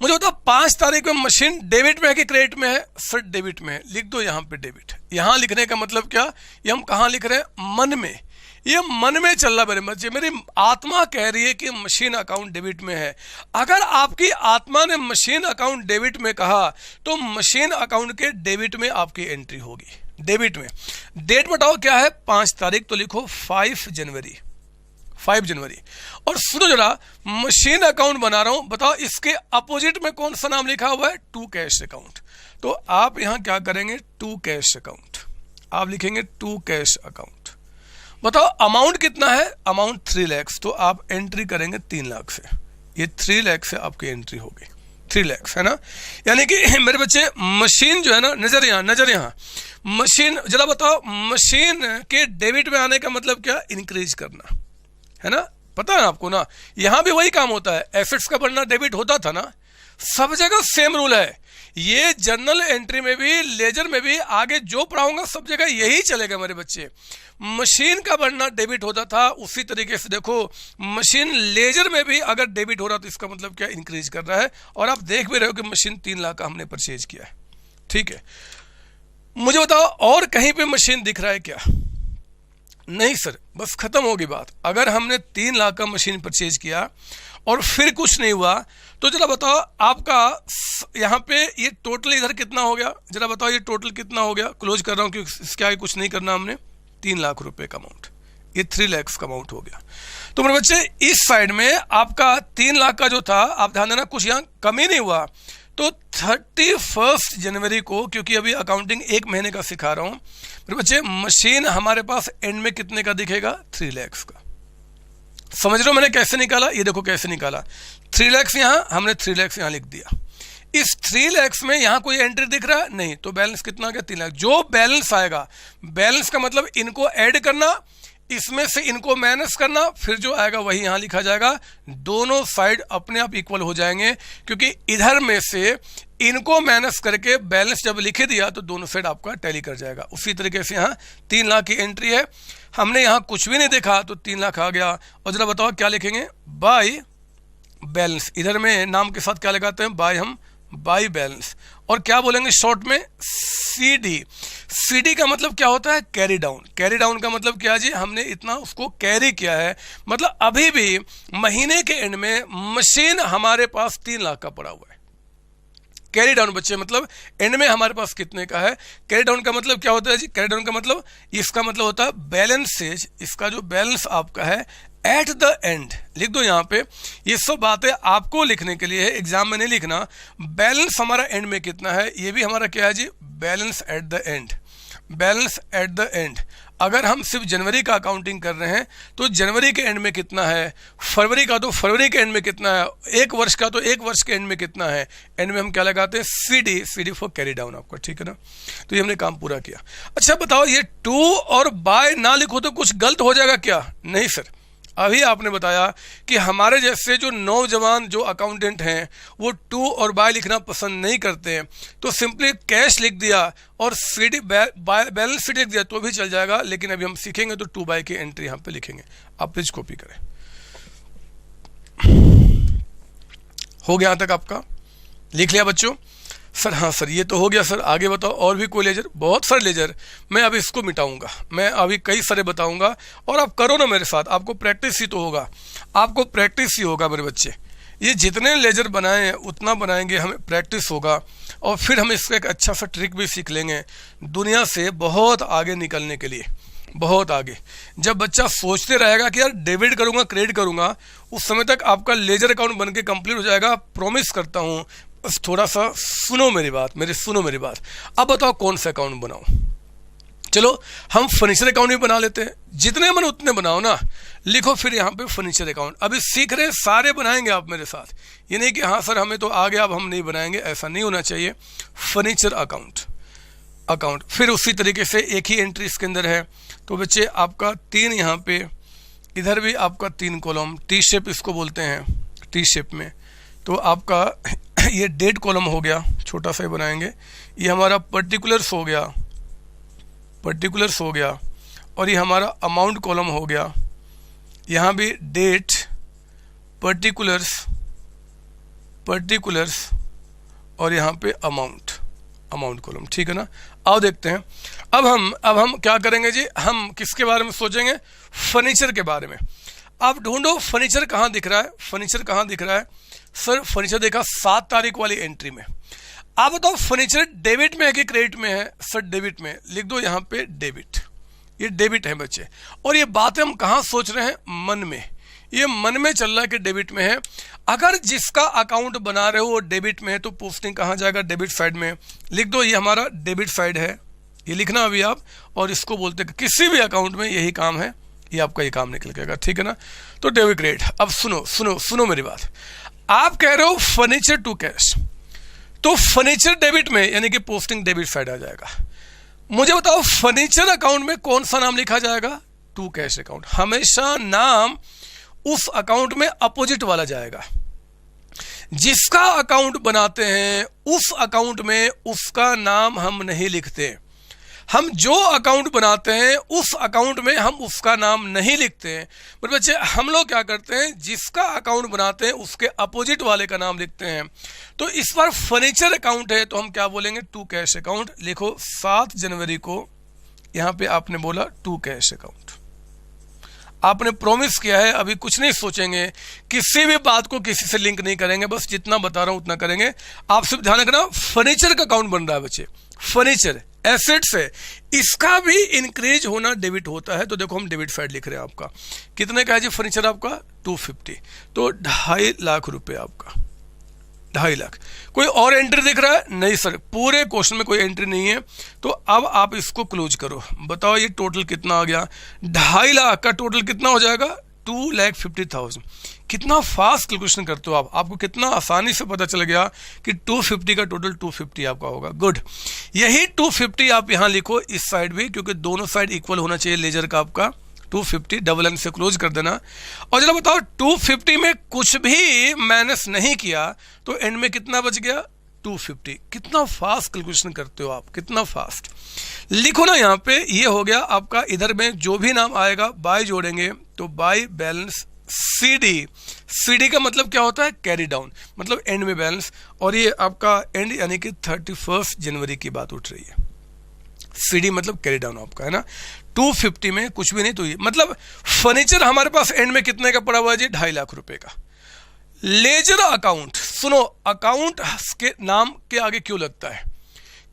मुझे बताओ 5 तारीख में मशीन डेबिट में है कि क्रेडिट में है? सर डेबिट में है, लिख दो यहाँ पे डेबिट। यहाँ लिखने का मतलब क्या, ये हम कहाँ लिख रहे हैं, मन में। ये मन में चल रहा मेरे बच्चे, मेरी आत्मा कह रही है कि मशीन अकाउंट डेबिट में है। अगर आपकी आत्मा ने मशीन अकाउंट डेबिट में कहा, तो मशीन अकाउंट के डेबिट में आपकी एंट्री होगी, डेबिट में। डेट बताओ क्या है, 5 तारीख, तो लिखो 5 जनवरी, 5 जनवरी। और सुनो जरा, मशीन अकाउंट बना रहा हूं, बताओ इसके अपोजिट में कौन सा नाम लिखा हुआ है, टू कैश अकाउंट। तो आप यहां क्या करेंगे, टू कैश अकाउंट, आप लिखेंगे टू कैश अकाउंट। बताओ अमाउंट कितना है, अमाउंट 3 लाख, तो आप एंट्री करेंगे 3 लाख से, ये 3 लाख से आपकी एंट्री होगी, 3 लाख है ना। यानी कि मेरे बच्चे मशीन जो है ना, नजर यहाँ, नजर यहाँ, मशीन जरा बताओ, मशीन के डेबिट में आने का मतलब क्या, इंक्रीज करना है ना, पता है आपको ना। यहां भी वही काम होता है, एसेट्स का बढ़ना डेबिट होता था ना, सब जगह सेम रूल है। ये जर्नल एंट्री में भी, लेजर में भी, आगे जो पढ़ाऊंगा सब जगह यही चलेगा मेरे बच्चे। मशीन का बढ़ना डेबिट होता था, उसी तरीके से देखो मशीन लेजर में भी अगर डेबिट हो रहा तो इसका मतलब क्या, इंक्रीज कर रहा है। और आप देख भी रहे हो कि मशीन 3 लाख का हमने परचेज किया है, ठीक है। मुझे बताओ और कहीं पे मशीन दिख रहा है क्या, नहीं सर, बस खत्म होगी बात। अगर हमने 3 लाख का मशीन परचेज किया और फिर कुछ नहीं हुआ, तो जरा बताओ आपका यहाँ पे ये टोटल इधर कितना हो गया, जरा बताओ ये टोटल कितना हो गया। क्लोज कर रहा हूँ क्योंकि इसके आगे कुछ नहीं करना हमने। 3 लाख रुपए का अमाउंट, ये 3 लाख का अमाउंट हो गया। तो मेरे बच्चे इस साइड में आपका 3 लाख का जो था, आप ध्यान देना कुछ यहाँ कमी नहीं हुआ। तो 31 जनवरी को, क्योंकि अभी अकाउंटिंग 1 महीने का सिखा रहा हूं मेरे बच्चे, मशीन हमारे पास एंड में कितने का दिखेगा, 3 लाख का। समझ रहे हो मैंने कैसे निकाला, ये देखो कैसे निकाला। 3 लाख यहाँ, हमने 3 लाख यहाँ लिख दिया। इस 3 लाख में यहाँ कोई एंट्री दिख रहा है नहीं, तो बैलेंस कितना आ गया 3 लाख। जो बैलेंस आएगा, बैलेंस का मतलब इनको ऐड करना, इसमें से इनको माइनस करना, फिर जो आएगा वही यहाँ लिखा जाएगा। दोनों साइड अपने आप इक्वल हो जाएंगे, क्योंकि इधर में से इनको माइनस करके बैलेंस जब लिखे दिया तो दोनों साइड आपका टैली कर जाएगा। उसी तरीके से यहाँ 3 लाख की एंट्री है, हमने यहाँ कुछ भी नहीं देखा तो 3 लाख आ गया। और जरा बताओ क्या लिखेंगे, बाय बैलेंस। इधर में नाम के साथ क्या लगाते हैं, बाय, हम बाय बैलेंस। और क्या बोलेंगे शॉर्ट में, CD। CD का मतलब क्या होता है, कैरी डाउन। कैरी डाउन का मतलब क्या जी, हमने इतना उसको कैरी किया है, मतलब अभी भी महीने के एंड में मशीन हमारे पास 3 लाख का पड़ा हुआ है। कैरी डाउन बच्चे मतलब एंड में हमारे पास कितने का है। कैरी डाउन का मतलब क्या होता है जी, कैरी डाउन का मतलब, इसका मतलब होता है बैलेंसेज, इसका जो बैलेंस आपका है एट द एंड। लिख दो यहाँ पे, ये सब बातें आपको लिखने के लिए है, एग्जाम में नहीं लिखना। बैलेंस हमारा एंड में कितना है, ये भी हमारा क्या है जी, balance at the end. Balance at the end. अगर हम सिर्फ जनवरी का अकाउंटिंग कर रहे हैं तो जनवरी के एंड में कितना है, फरवरी का तो फरवरी के एंड में कितना है, एक वर्ष का तो एक वर्ष के एंड में कितना है। एंड में हम क्या लगाते हैं, CD फॉर कैरी डाउन आपका, ठीक है ना। तो ये हमने काम पूरा किया। अच्छा बताओ, ये टू और बाय ना लिखो तो कुछ गलत हो जाएगा क्या, नहीं सर। अभी आपने बताया कि हमारे जैसे जो नौजवान जो अकाउंटेंट हैं वो टू और बाय लिखना पसंद नहीं करते हैं, तो सिंपली कैश लिख दिया और CD बैलेंस शीट लिख दिया तो भी चल जाएगा। लेकिन अभी हम सीखेंगे तो 2 बाय की एंट्री यहाँ पे लिखेंगे। आप प्लीज कॉपी करें। हो गया यहाँ तक आपका, लिख लिया बच्चों। सर हाँ सर ये तो हो गया सर, आगे बताओ और भी कोई लेजर। बहुत सारे लेजर, मैं अब इसको मिटाऊंगा, मैं अभी कई सारे बताऊंगा और आप करो ना मेरे साथ, आपको प्रैक्टिस ही तो होगा, आपको प्रैक्टिस ही होगा मेरे बच्चे। ये जितने लेजर बनाए हैं उतना बनाएंगे, हमें प्रैक्टिस होगा और फिर हम इसका एक अच्छा सा ट्रिक भी सीख लेंगे दुनिया से बहुत आगे निकलने के लिए, बहुत आगे। जब बच्चा सोचते रहेगा कि यार डेबिट करूंगा क्रेडिट करूंगा, उस समय तक आपका लेजर अकाउंट बनके कंप्लीट हो जाएगा, प्रॉमिस करता हूं। बस थोड़ा सा सुनो मेरी बात, सुनो मेरी बात। अब बताओ कौन सा अकाउंट बनाओ। चलो हम फर्नीचर अकाउंट भी बना लेते हैं, जितने मन उतने बनाओ ना। लिखो फिर यहाँ पे फर्नीचर अकाउंट। अभी सीख रहे हैं, सारे बनाएंगे आप मेरे साथ। ये नहीं कि हाँ सर हमें तो आ गया अब हम नहीं बनाएंगे, ऐसा नहीं होना चाहिए। फर्नीचर अकाउंट फिर उसी तरीके से एक ही एंट्री इसके अंदर है। तो बच्चे आपका 3 यहाँ पे, इधर भी आपका 3 कॉलम, टी शेप इसको बोलते हैं, टी शेप में। तो आपका ये डेट कॉलम हो गया, छोटा सा ही बनाएंगे। ये हमारा पर्टिकुलर्स हो गया, और ये हमारा अमाउंट कॉलम हो गया। यहाँ भी डेट, पर्टिकुलर्स, और यहाँ पे अमाउंट कॉलम, ठीक है ना। आओ देखते हैं। अब हम क्या करेंगे जी, हम किसके बारे में सोचेंगे, फर्नीचर के बारे में। आप ढूंढो फर्नीचर कहाँ दिख रहा है, सर फर्नीचर देखा 7 तारीख वाली एंट्री में। आप बताओ फर्नीचर डेबिट में है कि क्रेडिट में है, सर डेबिट में। लिख दो यहाँ पे डेबिट, ये डेबिट है बच्चे। और ये बातें हम कहाँ सोच रहे हैं, मन में। ये मन में चल रहा है कि डेबिट में है। अगर जिसका अकाउंट बना रहे हो वो डेबिट में है तो पोस्टिंग कहाँ जाएगा, डेबिट साइड में। लिख दो ये हमारा डेबिट साइड है, ये लिखना अभी आप। और इसको बोलते हैं किसी भी अकाउंट में यही काम है, ये आपका ये काम निकल जाएगा, ठीक है ना। तो डेबिट क्रेडिट। अब सुनो मेरी बात। आप कह रहे हो फर्नीचर टू कैश, तो फर्नीचर डेबिट में यानी कि पोस्टिंग डेबिट साइड आ जाएगा। मुझे बताओ फर्नीचर अकाउंट में कौन सा नाम लिखा जाएगा, टू कैश अकाउंट। हमेशा नाम उस अकाउंट में अपोजिट वाला जाएगा। जिसका अकाउंट बनाते हैं उस अकाउंट में उसका नाम हम नहीं लिखते। हम जो अकाउंट बनाते हैं उस अकाउंट में हम उसका नाम नहीं लिखते हैं। पर बच्चे हम लोग क्या करते हैं, जिसका अकाउंट बनाते हैं उसके अपोजिट वाले का नाम लिखते हैं। तो इस बार फर्नीचर अकाउंट है तो हम क्या बोलेंगे, टू कैश अकाउंट। लिखो 7 जनवरी को यहाँ पे आपने बोला टू कैश अकाउंट। आपने प्रॉमिस किया है, अभी कुछ नहीं सोचेंगे, किसी भी बात को किसी से लिंक नहीं करेंगे, बस जितना बता रहा हूं उतना करेंगे। आप सिर्फ ध्यान रखना फर्नीचर का अकाउंट बन रहा है बच्चे, फर्नीचर एसेट्स है, इसका भी इंक्रीज होना डेबिट होता है। तो देखो हम डेबिट साइड लिख रहे हैं। आपका कितने का है जी फर्नीचर, आपका 250, तो 2.5 लाख रुपए आपका, 2.5 लाख। कोई और एंट्री दिख रहा है, नहीं सर पूरे क्वेश्चन में कोई एंट्री नहीं है। तो अब आप इसको क्लोज करो, बताओ ये टोटल कितना आ गया। 2.5 लाख का टोटल कितना हो जाएगा, 2,50,000। कितना फास्ट कैलकुलेशन करते हो आप, आपको कितना आसानी से पता चल गया कि 250 का टोटल 250 आपका होगा। गुड, यही 250 आप यहाँ लिखो इस साइड भी, क्योंकि दोनों साइड इक्वल होना चाहिए लेजर का आपका। 250 डबल एन से क्लोज कर देना। और जरा बताओ 250 में कुछ भी माइनस नहीं किया तो एंड में कितना बच गया 250। कितना फास्ट कैलकुलेशन करते हो आप, कितना फास्ट। लिखो ना यहाँ पे, ये हो गया आपका, इधर में जो भी नाम आएगा बाय जोड़ेंगे तो बाय बैलेंस CD। CD का मतलब क्या होता है, कैरी डाउन, मतलब एंड में बैलेंस। और ये आपका एंड यानी कि 31 जनवरी की बात उठ रही है। CD मतलब कैरी डाउन आपका, है ना। 250 में कुछ भी नहीं, तो ये मतलब फर्नीचर हमारे पास एंड में कितने का पड़ा हुआ है जी, 2.5 लाख रुपए का। लेजर अकाउंट, सुनो, अकाउंट के नाम के आगे क्यों लगता है,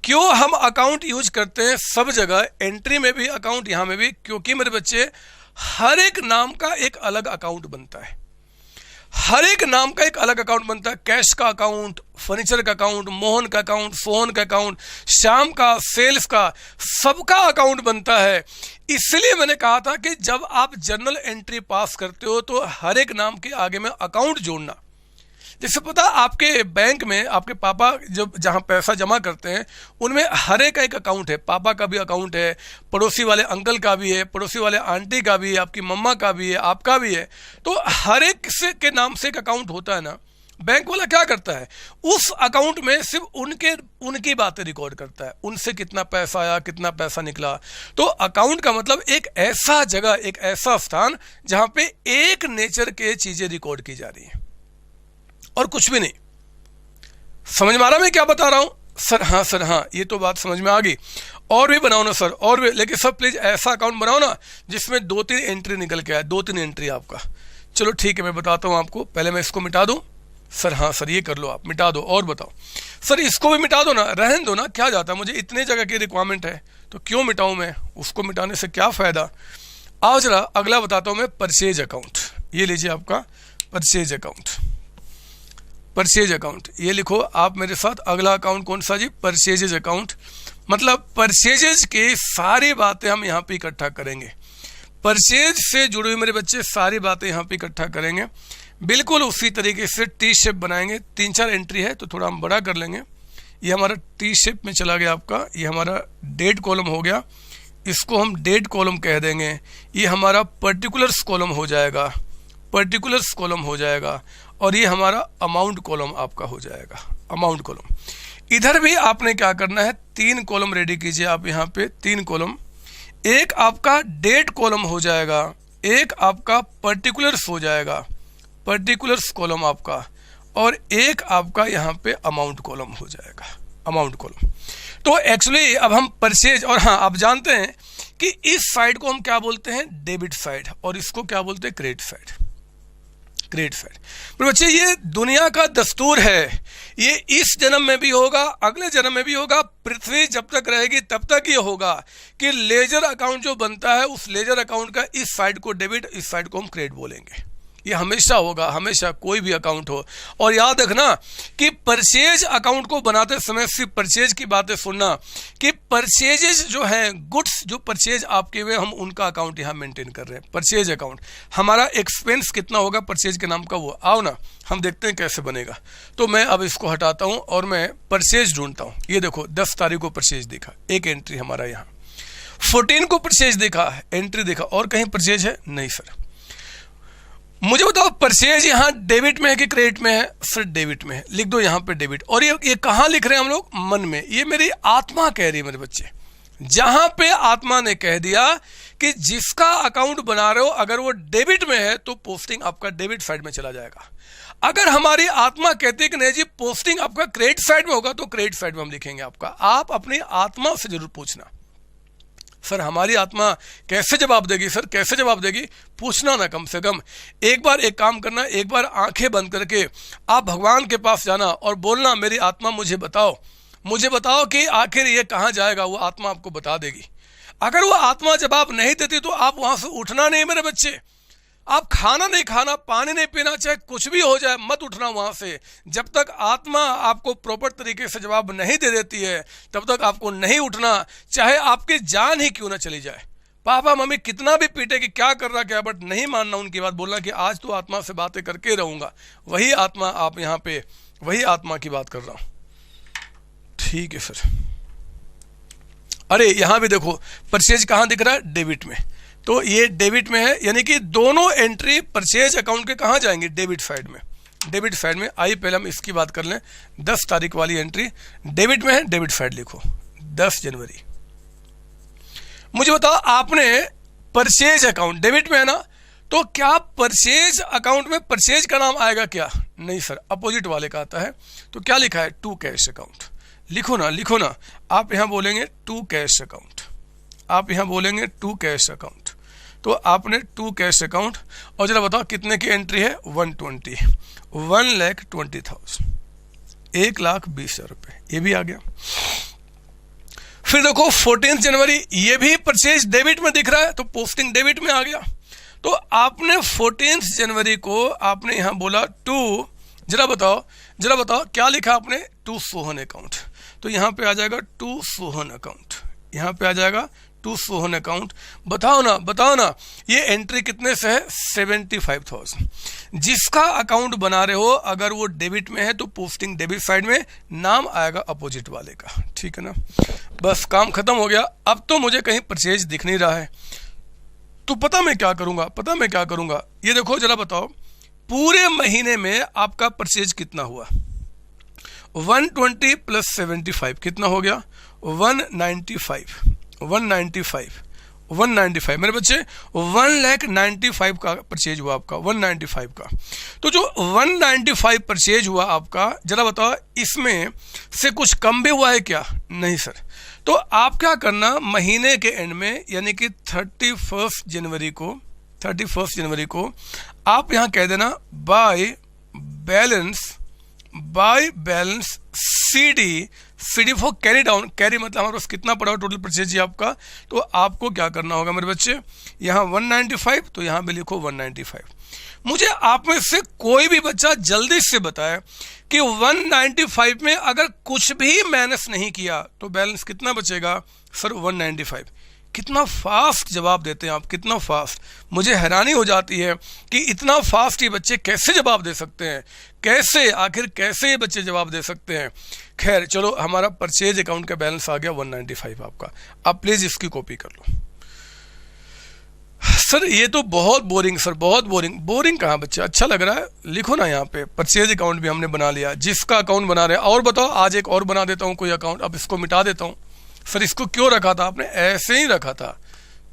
क्यों हम अकाउंट यूज करते हैं सब जगह, एंट्री में भी अकाउंट, यहां में भी, क्योंकि मेरे बच्चे हर एक नाम का एक अलग अकाउंट बनता है। हर एक नाम का एक अलग अकाउंट बनता है। कैश का अकाउंट, फर्नीचर का अकाउंट, मोहन का अकाउंट, सोहन का अकाउंट, श्याम का, सेल्स का, सबका अकाउंट बनता है। इसलिए मैंने कहा था कि जब आप जर्नल एंट्री पास करते हो तो हर एक नाम के आगे में अकाउंट जोड़ना। जैसे पता, आपके बैंक में आपके पापा जब जहाँ पैसा जमा करते हैं उनमें हर एक का एक अकाउंट है। पापा का भी अकाउंट है, पड़ोसी वाले अंकल का भी है, पड़ोसी वाले आंटी का भी है, आपकी मम्मा का भी है, आपका भी है। तो हर एक से के नाम से एक अकाउंट होता है ना। बैंक वाला क्या करता है, उस अकाउंट में सिर्फ उनकी बातें रिकॉर्ड करता है, उनसे कितना पैसा आया, कितना पैसा निकला। तो अकाउंट का मतलब एक ऐसा जगह, एक ऐसा स्थान जहाँ पे एक नेचर के चीजें रिकॉर्ड की जा रही हैं और कुछ भी नहीं। समझ में आ रहा मैं क्या बता रहा हूं सर? हाँ सर, हाँ, ये तो बात समझ में आ गई। और भी बनाओ ना सर, और भी, लेकिन सब प्लीज ऐसा अकाउंट बनाओ ना जिसमें 2-3 एंट्री निकल के आए, 2-3 एंट्री आपका। चलो ठीक है, मैं बताता हूं आपको। पहले मैं इसको मिटा दूं सर? हाँ सर, ये कर लो आप, मिटा दो। और बताओ सर, इसको भी मिटा दो ना, रहने दो ना, क्या जाता है, मुझे इतने जगह की रिक्वायरमेंट है तो क्यों मिटाऊं मैं, उसको मिटाने से क्या फायदा। आओ जरा अगला बताता हूं मैं, परचेज अकाउंट। ये लीजिए आपका परचेज अकाउंट। परचेज अकाउंट ये लिखो आप मेरे साथ। अगला अकाउंट कौन सा जी, परचेजेज अकाउंट। मतलब परचेजेज की सारी बातें हम यहाँ पे इकट्ठा करेंगे। परचेज से जुड़े हुए मेरे बच्चे सारी बातें यहाँ पे इकट्ठा करेंगे। बिल्कुल उसी तरीके से टी शेप बनाएंगे। 3-4 एंट्री है तो थोड़ा हम बड़ा कर लेंगे। ये हमारा टी शेप में चला गया आपका। ये हमारा डेट कॉलम हो गया, इसको हम डेट कॉलम कह देंगे। ये हमारा पर्टिकुलर्स कॉलम हो जाएगा, पर्टिकुलर्स कॉलम हो जाएगा। और ये हमारा अमाउंट कॉलम आपका हो जाएगा, अमाउंट कॉलम। इधर भी आपने क्या करना है, 3 कॉलम रेडी कीजिए आप यहाँ पे, 3 कॉलम। एक आपका डेट कॉलम हो जाएगा, एक आपका पर्टिकुलर्स हो जाएगा, पर्टिकुलर्स कॉलम आपका, और एक आपका यहाँ पे अमाउंट कॉलम हो जाएगा, अमाउंट कॉलम। तो एक्चुअली अब हम परचेज, और हाँ आप जानते हैं कि इस साइड को हम क्या बोलते हैं, डेबिट साइड, और इसको क्या बोलते हैं, क्रेडिट साइड, क्रेडिट साइड। पर बच्चे ये दुनिया का दस्तूर है, ये इस जन्म में भी होगा, अगले जन्म में भी होगा, पृथ्वी जब तक रहेगी तब तक ये होगा कि लेजर अकाउंट जो बनता है उस लेजर अकाउंट का इस साइड को डेबिट, इस साइड को हम क्रेडिट बोलेंगे। ये हमेशा होगा, हमेशा, कोई भी अकाउंट हो। और याद रखना कि परचेज अकाउंट को बनाते समय सिर्फ परचेज की बातें सुनना कि परचेजेज जो हैं, गुड्स जो परचेज आपके हुए, हम उनका अकाउंट यहाँ मेंटेन कर रहे हैं। परचेज अकाउंट हमारा एक्सपेंस कितना होगा परचेज के नाम का, वो आओ ना हम देखते हैं कैसे बनेगा। तो मैं अब इसको हटाता हूँ और मैं परचेज ढूंढता हूँ। ये देखो 10 तारीख को परचेज दिखा, एक एंट्री हमारा यहाँ। 14 को परचेज दिखा, एंट्री दिखा, और कहीं परचेज है नहीं सर। मुझे बताओ परचेज यहाँ डेबिट में है कि क्रेडिट में है? सर डेबिट में है, लिख दो यहाँ पे डेबिट। और ये कहाँ लिख रहे हैं हम लोग? मन में। ये मेरी आत्मा कह रही है मेरे बच्चे। जहां पे आत्मा ने कह दिया कि जिसका अकाउंट बना रहे हो अगर वो डेबिट में है तो पोस्टिंग आपका डेबिट साइड में चला जाएगा। अगर हमारी आत्मा कहती है कि नहीं जी पोस्टिंग आपका क्रेडिट साइड में होगा तो क्रेडिट साइड में हम लिखेंगे आपका। आप अपनी आत्मा से जरूर पूछना, सर हमारी आत्मा कैसे जवाब देगी? सर कैसे जवाब देगी? पूछना ना, कम से कम एक बार एक काम करना, एक बार आंखें बंद करके आप भगवान के पास जाना और बोलना मेरी आत्मा मुझे बताओ कि आखिर ये कहाँ जाएगा। वो आत्मा आपको बता देगी। अगर वो आत्मा जवाब नहीं देती तो आप वहां से उठना नहीं मेरे बच्चे। आप खाना नहीं खाना, पानी नहीं पीना, चाहे कुछ भी हो जाए, मत उठना वहां से। जब तक आत्मा आपको प्रॉपर तरीके से जवाब नहीं दे देती है तब तक आपको नहीं उठना, चाहे आपकी जान ही क्यों ना चली जाए। पापा मम्मी कितना भी पीटे कि क्या कर रहा क्या, बट नहीं मानना उनकी बात, बोलना कि आज तो आत्मा से बातें करके रहूंगा। वही आत्मा आप यहाँ पे, वही आत्मा की बात कर रहा हूं। ठीक है सर। अरे यहां भी देखो परचेज कहां दिख रहा है, डेबिट में, तो ये डेबिट में है, यानी कि दोनों एंट्री परचेज अकाउंट के कहां जाएंगे, डेबिट साइड में। डेबिट साइड में। आइए पहले हम इसकी बात कर लें। 10 तारीख वाली एंट्री डेबिट में है, डेबिट साइड लिखो 10 जनवरी। मुझे बताओ आपने परचेज अकाउंट डेबिट में है ना, तो क्या परचेज अकाउंट में परचेज का नाम आएगा क्या, नहीं सर, अपोजिट वाले का आता है। तो क्या लिखा है, टू कैश अकाउंट। लिखो ना, लिखो ना, आप यहां बोलेंगे टू कैश अकाउंट, आप यहां बोलेंगे टू कैश अकाउंट। तो आपने टू कैश अकाउंट, और जरा बताओ कितने की एंट्री है, 120, 1,20,000, 1,20,000 रुपए, ये भी आ गया। फिर देखो 14 जनवरी, ये भी परचेज डेबिट में दिख रहा है, तो पोस्टिंग डेबिट में आ गया। तो आपने 14 जनवरी को आपने यहां बोला टू, जरा बताओ क्या लिखा आपने, टू सोहन अकाउंट। तो यहां पे आ जाएगा टू सोहन अकाउंट, यहां पे आ जाएगा टू सोहन अकाउंट। बताओ ना, ये एंट्री कितने से है, 75,000। जिसका अकाउंट बना रहे हो अगर वो डेबिट में है तो पोस्टिंग डेबिट साइड में, नाम आएगा अपोजिट वाले का। ठीक है ना, बस काम खत्म हो गया। अब तो मुझे कहीं परचेज दिख नहीं रहा है, तो पता मैं क्या करूंगा, ये देखो जरा बताओ पूरे महीने में आपका परचेज कितना हुआ, 120 प्लस 75 कितना हो गया, 195 मेरे बच्चे, 1,95,000 का परचेज हुआ आपका, 195 का। तो जो 195 परचेज हुआ आपका, जरा बताओ इसमें से कुछ कम भी हुआ है क्या, नहीं सर। तो आप क्या करना, महीने के एंड में यानी कि 31 जनवरी को आप यहां कह देना by balance CD for carry down. Carry मतलब हमारे पास कितना पड़ा हो टोटल परचेज आपका। तो आपको क्या करना होगा मेरे बच्चे, यहाँ 195, तो यहाँ भी लिखो 195। मुझे आप में से कोई भी बच्चा जल्दी से बताए कि 195 में अगर कुछ भी माइनस नहीं किया तो बैलेंस कितना बचेगा, सर 195। कितना फास्ट जवाब देते हैं आप, कितना फास्ट। मुझे हैरानी हो जाती है कि इतना फास्ट ये बच्चे कैसे जवाब दे सकते हैं, आखिर कैसे ये बच्चे जवाब दे सकते हैं। खैर चलो, हमारा परचेज अकाउंट का बैलेंस आ गया 195 आपका। आप प्लीज इसकी कॉपी कर लो। सर ये तो बहुत बोरिंग, सर बहुत बोरिंग कहाँ बच्चे, अच्छा लग रहा है, लिखो ना यहाँ पे परचेज अकाउंट भी हमने बना लिया, जिसका अकाउंट बना रहे हैं। और बताओ, आज एक और बना देता हूँ कोई अकाउंट, अब इसको मिटा देता हूँ। सर इसको क्यों रखा था आपने, ऐसे ही रखा था,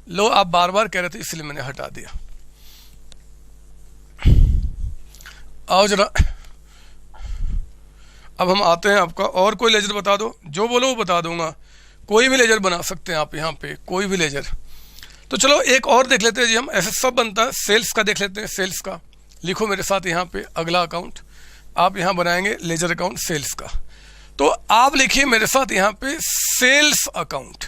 लो आप बार बार कह रहे थे इसलिए मैंने हटा दिया। आओ जरा, अब हम आते हैं आपका, और कोई लेजर बता दो, जो बोलो वो बता दूंगा, कोई भी लेजर बना सकते हैं आप यहाँ पे, कोई भी लेजर। तो चलो एक और देख लेते हैं जी हम, ऐसे सब बनता है। सेल्स का देख लेते हैं, सेल्स का लिखो मेरे साथ यहाँ पे, अगला अकाउंट आप यहाँ बनाएंगे लेजर अकाउंट सेल्स का। तो आप लिखिए मेरे साथ यहाँ पे सेल्स अकाउंट।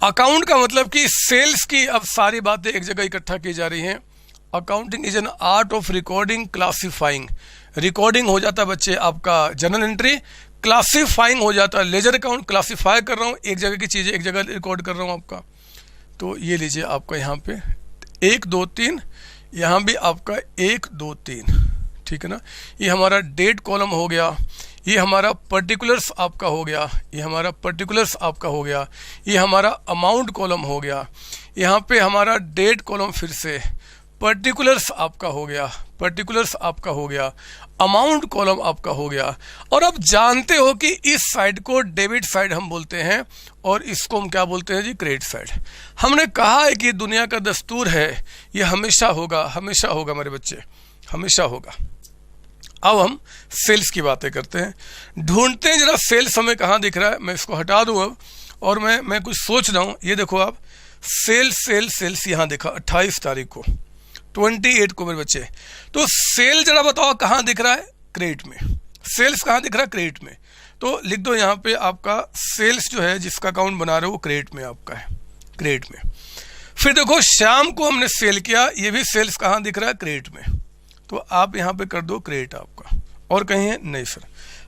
अकाउंट का मतलब कि सेल्स की अब सारी बातें एक जगह इकट्ठा की जा रही हैं। Accounting is an art of recording classifying. Recording हो जाता है बच्चे आपका जनरल एंट्री, क्लासिफाइंग हो जाता है लेजर अकाउंट। क्लासिफाई कर रहा हूँ, एक जगह की चीज़ें एक जगह रिकॉर्ड कर रहा हूँ आपका। तो ये लीजिए आपका यहाँ पे 1 2 3, यहाँ भी आपका 1 2 3, ठीक है ना। ये हमारा डेट कॉलम हो गया, ये हमारा पर्टिकुलर्स आपका हो गया, ये हमारा पर्टिकुलर्स आपका हो गया, ये हमारा अमाउंट कॉलम हो गया, यहाँ पे हमारा डेट कॉलम, फिर से पर्टिकुलर्स आपका हो गया, पर्टिकुलर्स आपका हो गया, अमाउंट कॉलम आपका हो गया। और अब जानते हो कि इस साइड को डेबिट साइड हम बोलते हैं और इसको हम क्या बोलते हैं जी, क्रेडिट साइड। हमने कहा है कि दुनिया का दस्तूर है, ये हमेशा होगा, हमेशा होगा मेरे बच्चे, हमेशा होगा। अब हम सेल्स की बातें करते हैं, ढूंढते हैं जरा सेल्स हमें कहाँ दिख रहा है। मैं इसको हटा दूं अब, और मैं कुछ सोच रहा हूँ। ये देखो आप, सेल्स यहाँ देखा 28 तारीख को, 28 को मेरे बच्चे। तो सेल जरा बताओ कहाँ दिख रहा है, क्रेडिट में। सेल्स कहाँ दिख रहा है, क्रेडिट में। तो लिख दो यहाँ पे आपका सेल्स जो है जिसका अकाउंट बना रहे हो वो क्रेडिट में आपका है, क्रेडिट में। फिर देखो शाम को हमने सेल किया, ये भी सेल्स कहाँ दिख रहा है, क्रेडिट में। तो आप यहाँ पे कर दो क्रेडिट आपका। और कहीं है नहीं सर,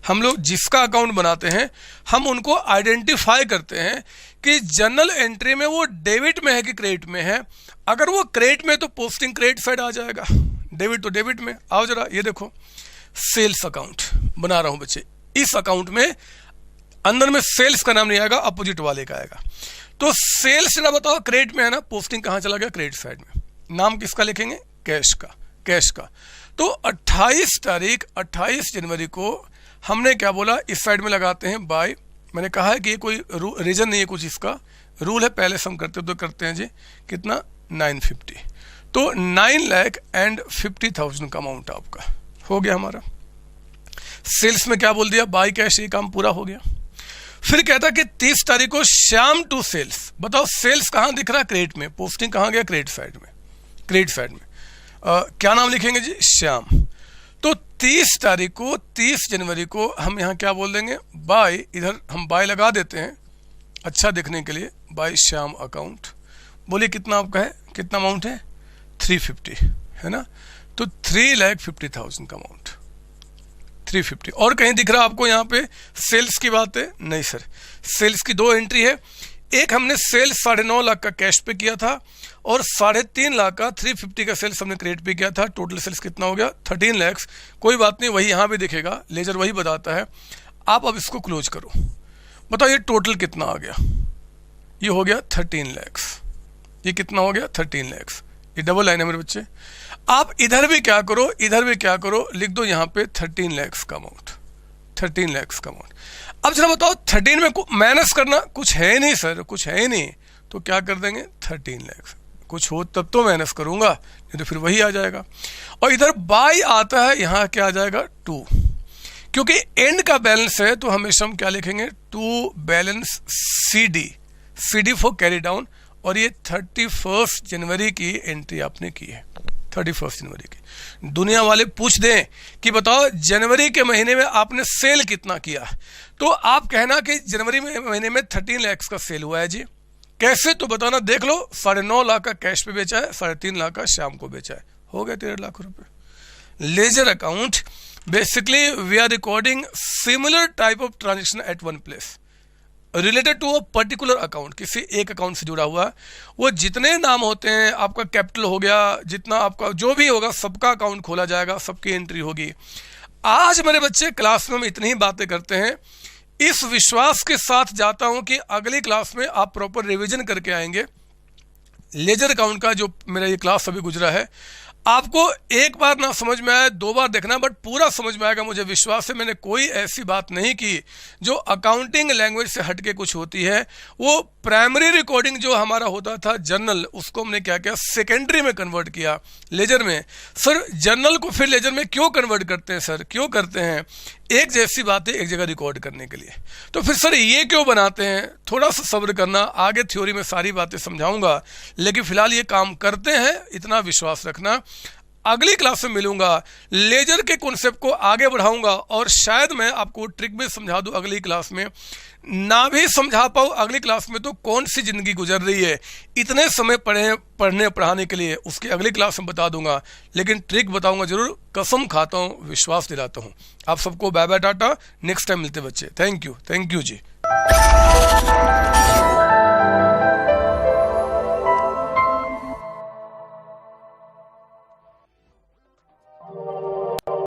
हम लोग जिसका अकाउंट बनाते हैं हम उनको आइडेंटिफाई करते हैं कि जर्नल एंट्री में वो डेबिट में है कि क्रेडिट में है। अगर वो क्रेडिट में तो पोस्टिंग क्रेडिट साइड आ जाएगा, डेबिट तो डेबिट में। आओ जरा ये देखो, सेल्स अकाउंट बना रहा हूं बच्चे। इस अकाउंट में अंदर में सेल्स का नाम नहीं आएगा, अपोजिट वाले का आएगा। तो सेल्स ना बताओ क्रेडिट में है ना, पोस्टिंग कहां चला गया, क्रेडिट साइड में। नाम किसका लिखेंगे, कैश का, कैश का। तो 28 जनवरी को हमने क्या बोला, इस साइड में लगाते हैं बाय। मैंने कहा है कि ये कोई रीजन नहीं है, कुछ इसका रूल है, पहले से हम करते तो करते हैं जी। कितना, 950। तो 9,50,000 का अमाउंट आपका हो गया हमारा। सेल्स में क्या बोल दिया, बाय कैश, ये काम पूरा हो गया। फिर कहता कि 30 तारीख को श्याम टू सेल्स। बताओ सेल्स कहां दिख रहा है, क्रेडिट में, पोस्टिंग कहां गया, क्रेडिट साइड में, क्रेडिट साइड में। क्या नाम लिखेंगे जी, श्याम। तो 30 तारीख को, 30 जनवरी को हम यहाँ क्या बोल देंगे, बाय। इधर हम बाय लगा देते हैं अच्छा दिखने के लिए, बाय श्याम अकाउंट। बोलिए कितना आपका है, कितना अमाउंट है, 350 है ना। तो 3,50,000 का अमाउंट, 350। और कहीं दिख रहा आपको यहाँ पे सेल्स की बात है, नहीं सर। सेल्स की 2 एंट्री है। एक हमने सेल्स 9.5 लाख का कैश पे किया था और 3.5 लाख का 350 का सेल्स हमने क्रेडिट पे किया था। टोटल सेल्स कितना हो गया, 13 लाख। कोई बात नहीं, वही यहाँ भी दिखेगा, लेजर वही बताता है। आप अब इसको क्लोज करो, बताओ ये टोटल कितना आ गया। ये हो गया 13 लाख। ये कितना हो गया, 13 लाख। ये डबल लाइन है मेरे बच्चे। आप इधर भी क्या करो, इधर भी क्या करो, लिख दो यहाँ पे 13 लाख का अमाउंट, 13 लाख का अमाउंट। अब जरा बताओ 13 में माइनस करना, कुछ है नहीं सर, कुछ है ही नहीं, तो क्या कर देंगे 13 लाख। कुछ हो तब तो माइनस करूंगा, नहीं तो फिर वही आ जाएगा। और इधर बाय आता है, यहाँ क्या आ जाएगा 2, क्योंकि एंड का बैलेंस है तो हमेशा हम क्या लिखेंगे, 2 balance CD for carry down. और ये 31 जनवरी की एंट्री आपने की है, 31 जनवरी की। दुनिया वाले पूछ दें कि बताओ जनवरी के महीने में आपने सेल कितना किया, तो आप कहना कि जनवरी में महीने में 13 लाख का सेल हुआ है जी। कैसे, तो बताना, देख लो 9.5 लाख का कैश पे बेचा है, 3.5 लाख का शाम को बेचा है, हो गया 13 लाख रुपए। Ledger account, basically we are recording similar type of transaction at one place related to a particular account, किसी एक अकाउंट से जुड़ा हुआ। वो जितने नाम होते हैं, आपका कैपिटल हो गया, जितना आपका जो भी होगा, सबका अकाउंट खोला जाएगा, सबकी एंट्री होगी। आज मेरे बच्चे क्लास में हम इतनी ही बातें करते हैं, इस विश्वास के साथ जाता हूं कि अगली क्लास में आप प्रॉपर रिवीजन करके आएंगे। लेजर अकाउंट का जो मेरा ये क्लास अभी गुजरा है, आपको एक बार ना समझ में आया, 2 बार देखना, बट पूरा समझ में आएगा, मुझे विश्वास है। मैंने कोई ऐसी बात नहीं की जो अकाउंटिंग लैंग्वेज से हटके कुछ होती है। वो प्राइमरी रिकॉर्डिंग जो हमारा होता था जर्नल, उसको हमने क्या किया, सेकेंडरी में कन्वर्ट किया, लेजर में। सर जर्नल को फिर लेजर में क्यों कन्वर्ट करते हैं सर, क्यों करते हैं, एक जैसी बातें एक जगह रिकॉर्ड करने के लिए। तो फिर सर ये क्यों बनाते हैं, थोड़ा सा सब्र करना, आगे थ्योरी में सारी बातें समझाऊंगा, लेकिन फिलहाल ये काम करते हैं, इतना विश्वास रखना। अगली क्लास में मिलूंगा, लेजर के कॉन्सेप्ट को आगे बढ़ाऊंगा और शायद मैं आपको ट्रिक भी समझा दूं अगली क्लास में। ना भी समझा पाऊँ अगली क्लास में तो कौन सी जिंदगी गुजर रही है, इतने समय पढ़ने पढ़ाने के लिए, उसकी अगली क्लास में बता दूंगा, लेकिन ट्रिक बताऊंगा जरूर, कसम खाता हूँ, विश्वास दिलाता हूँ। आप सबको bye bye tata, next time मिलते बच्चे। Thank you ji.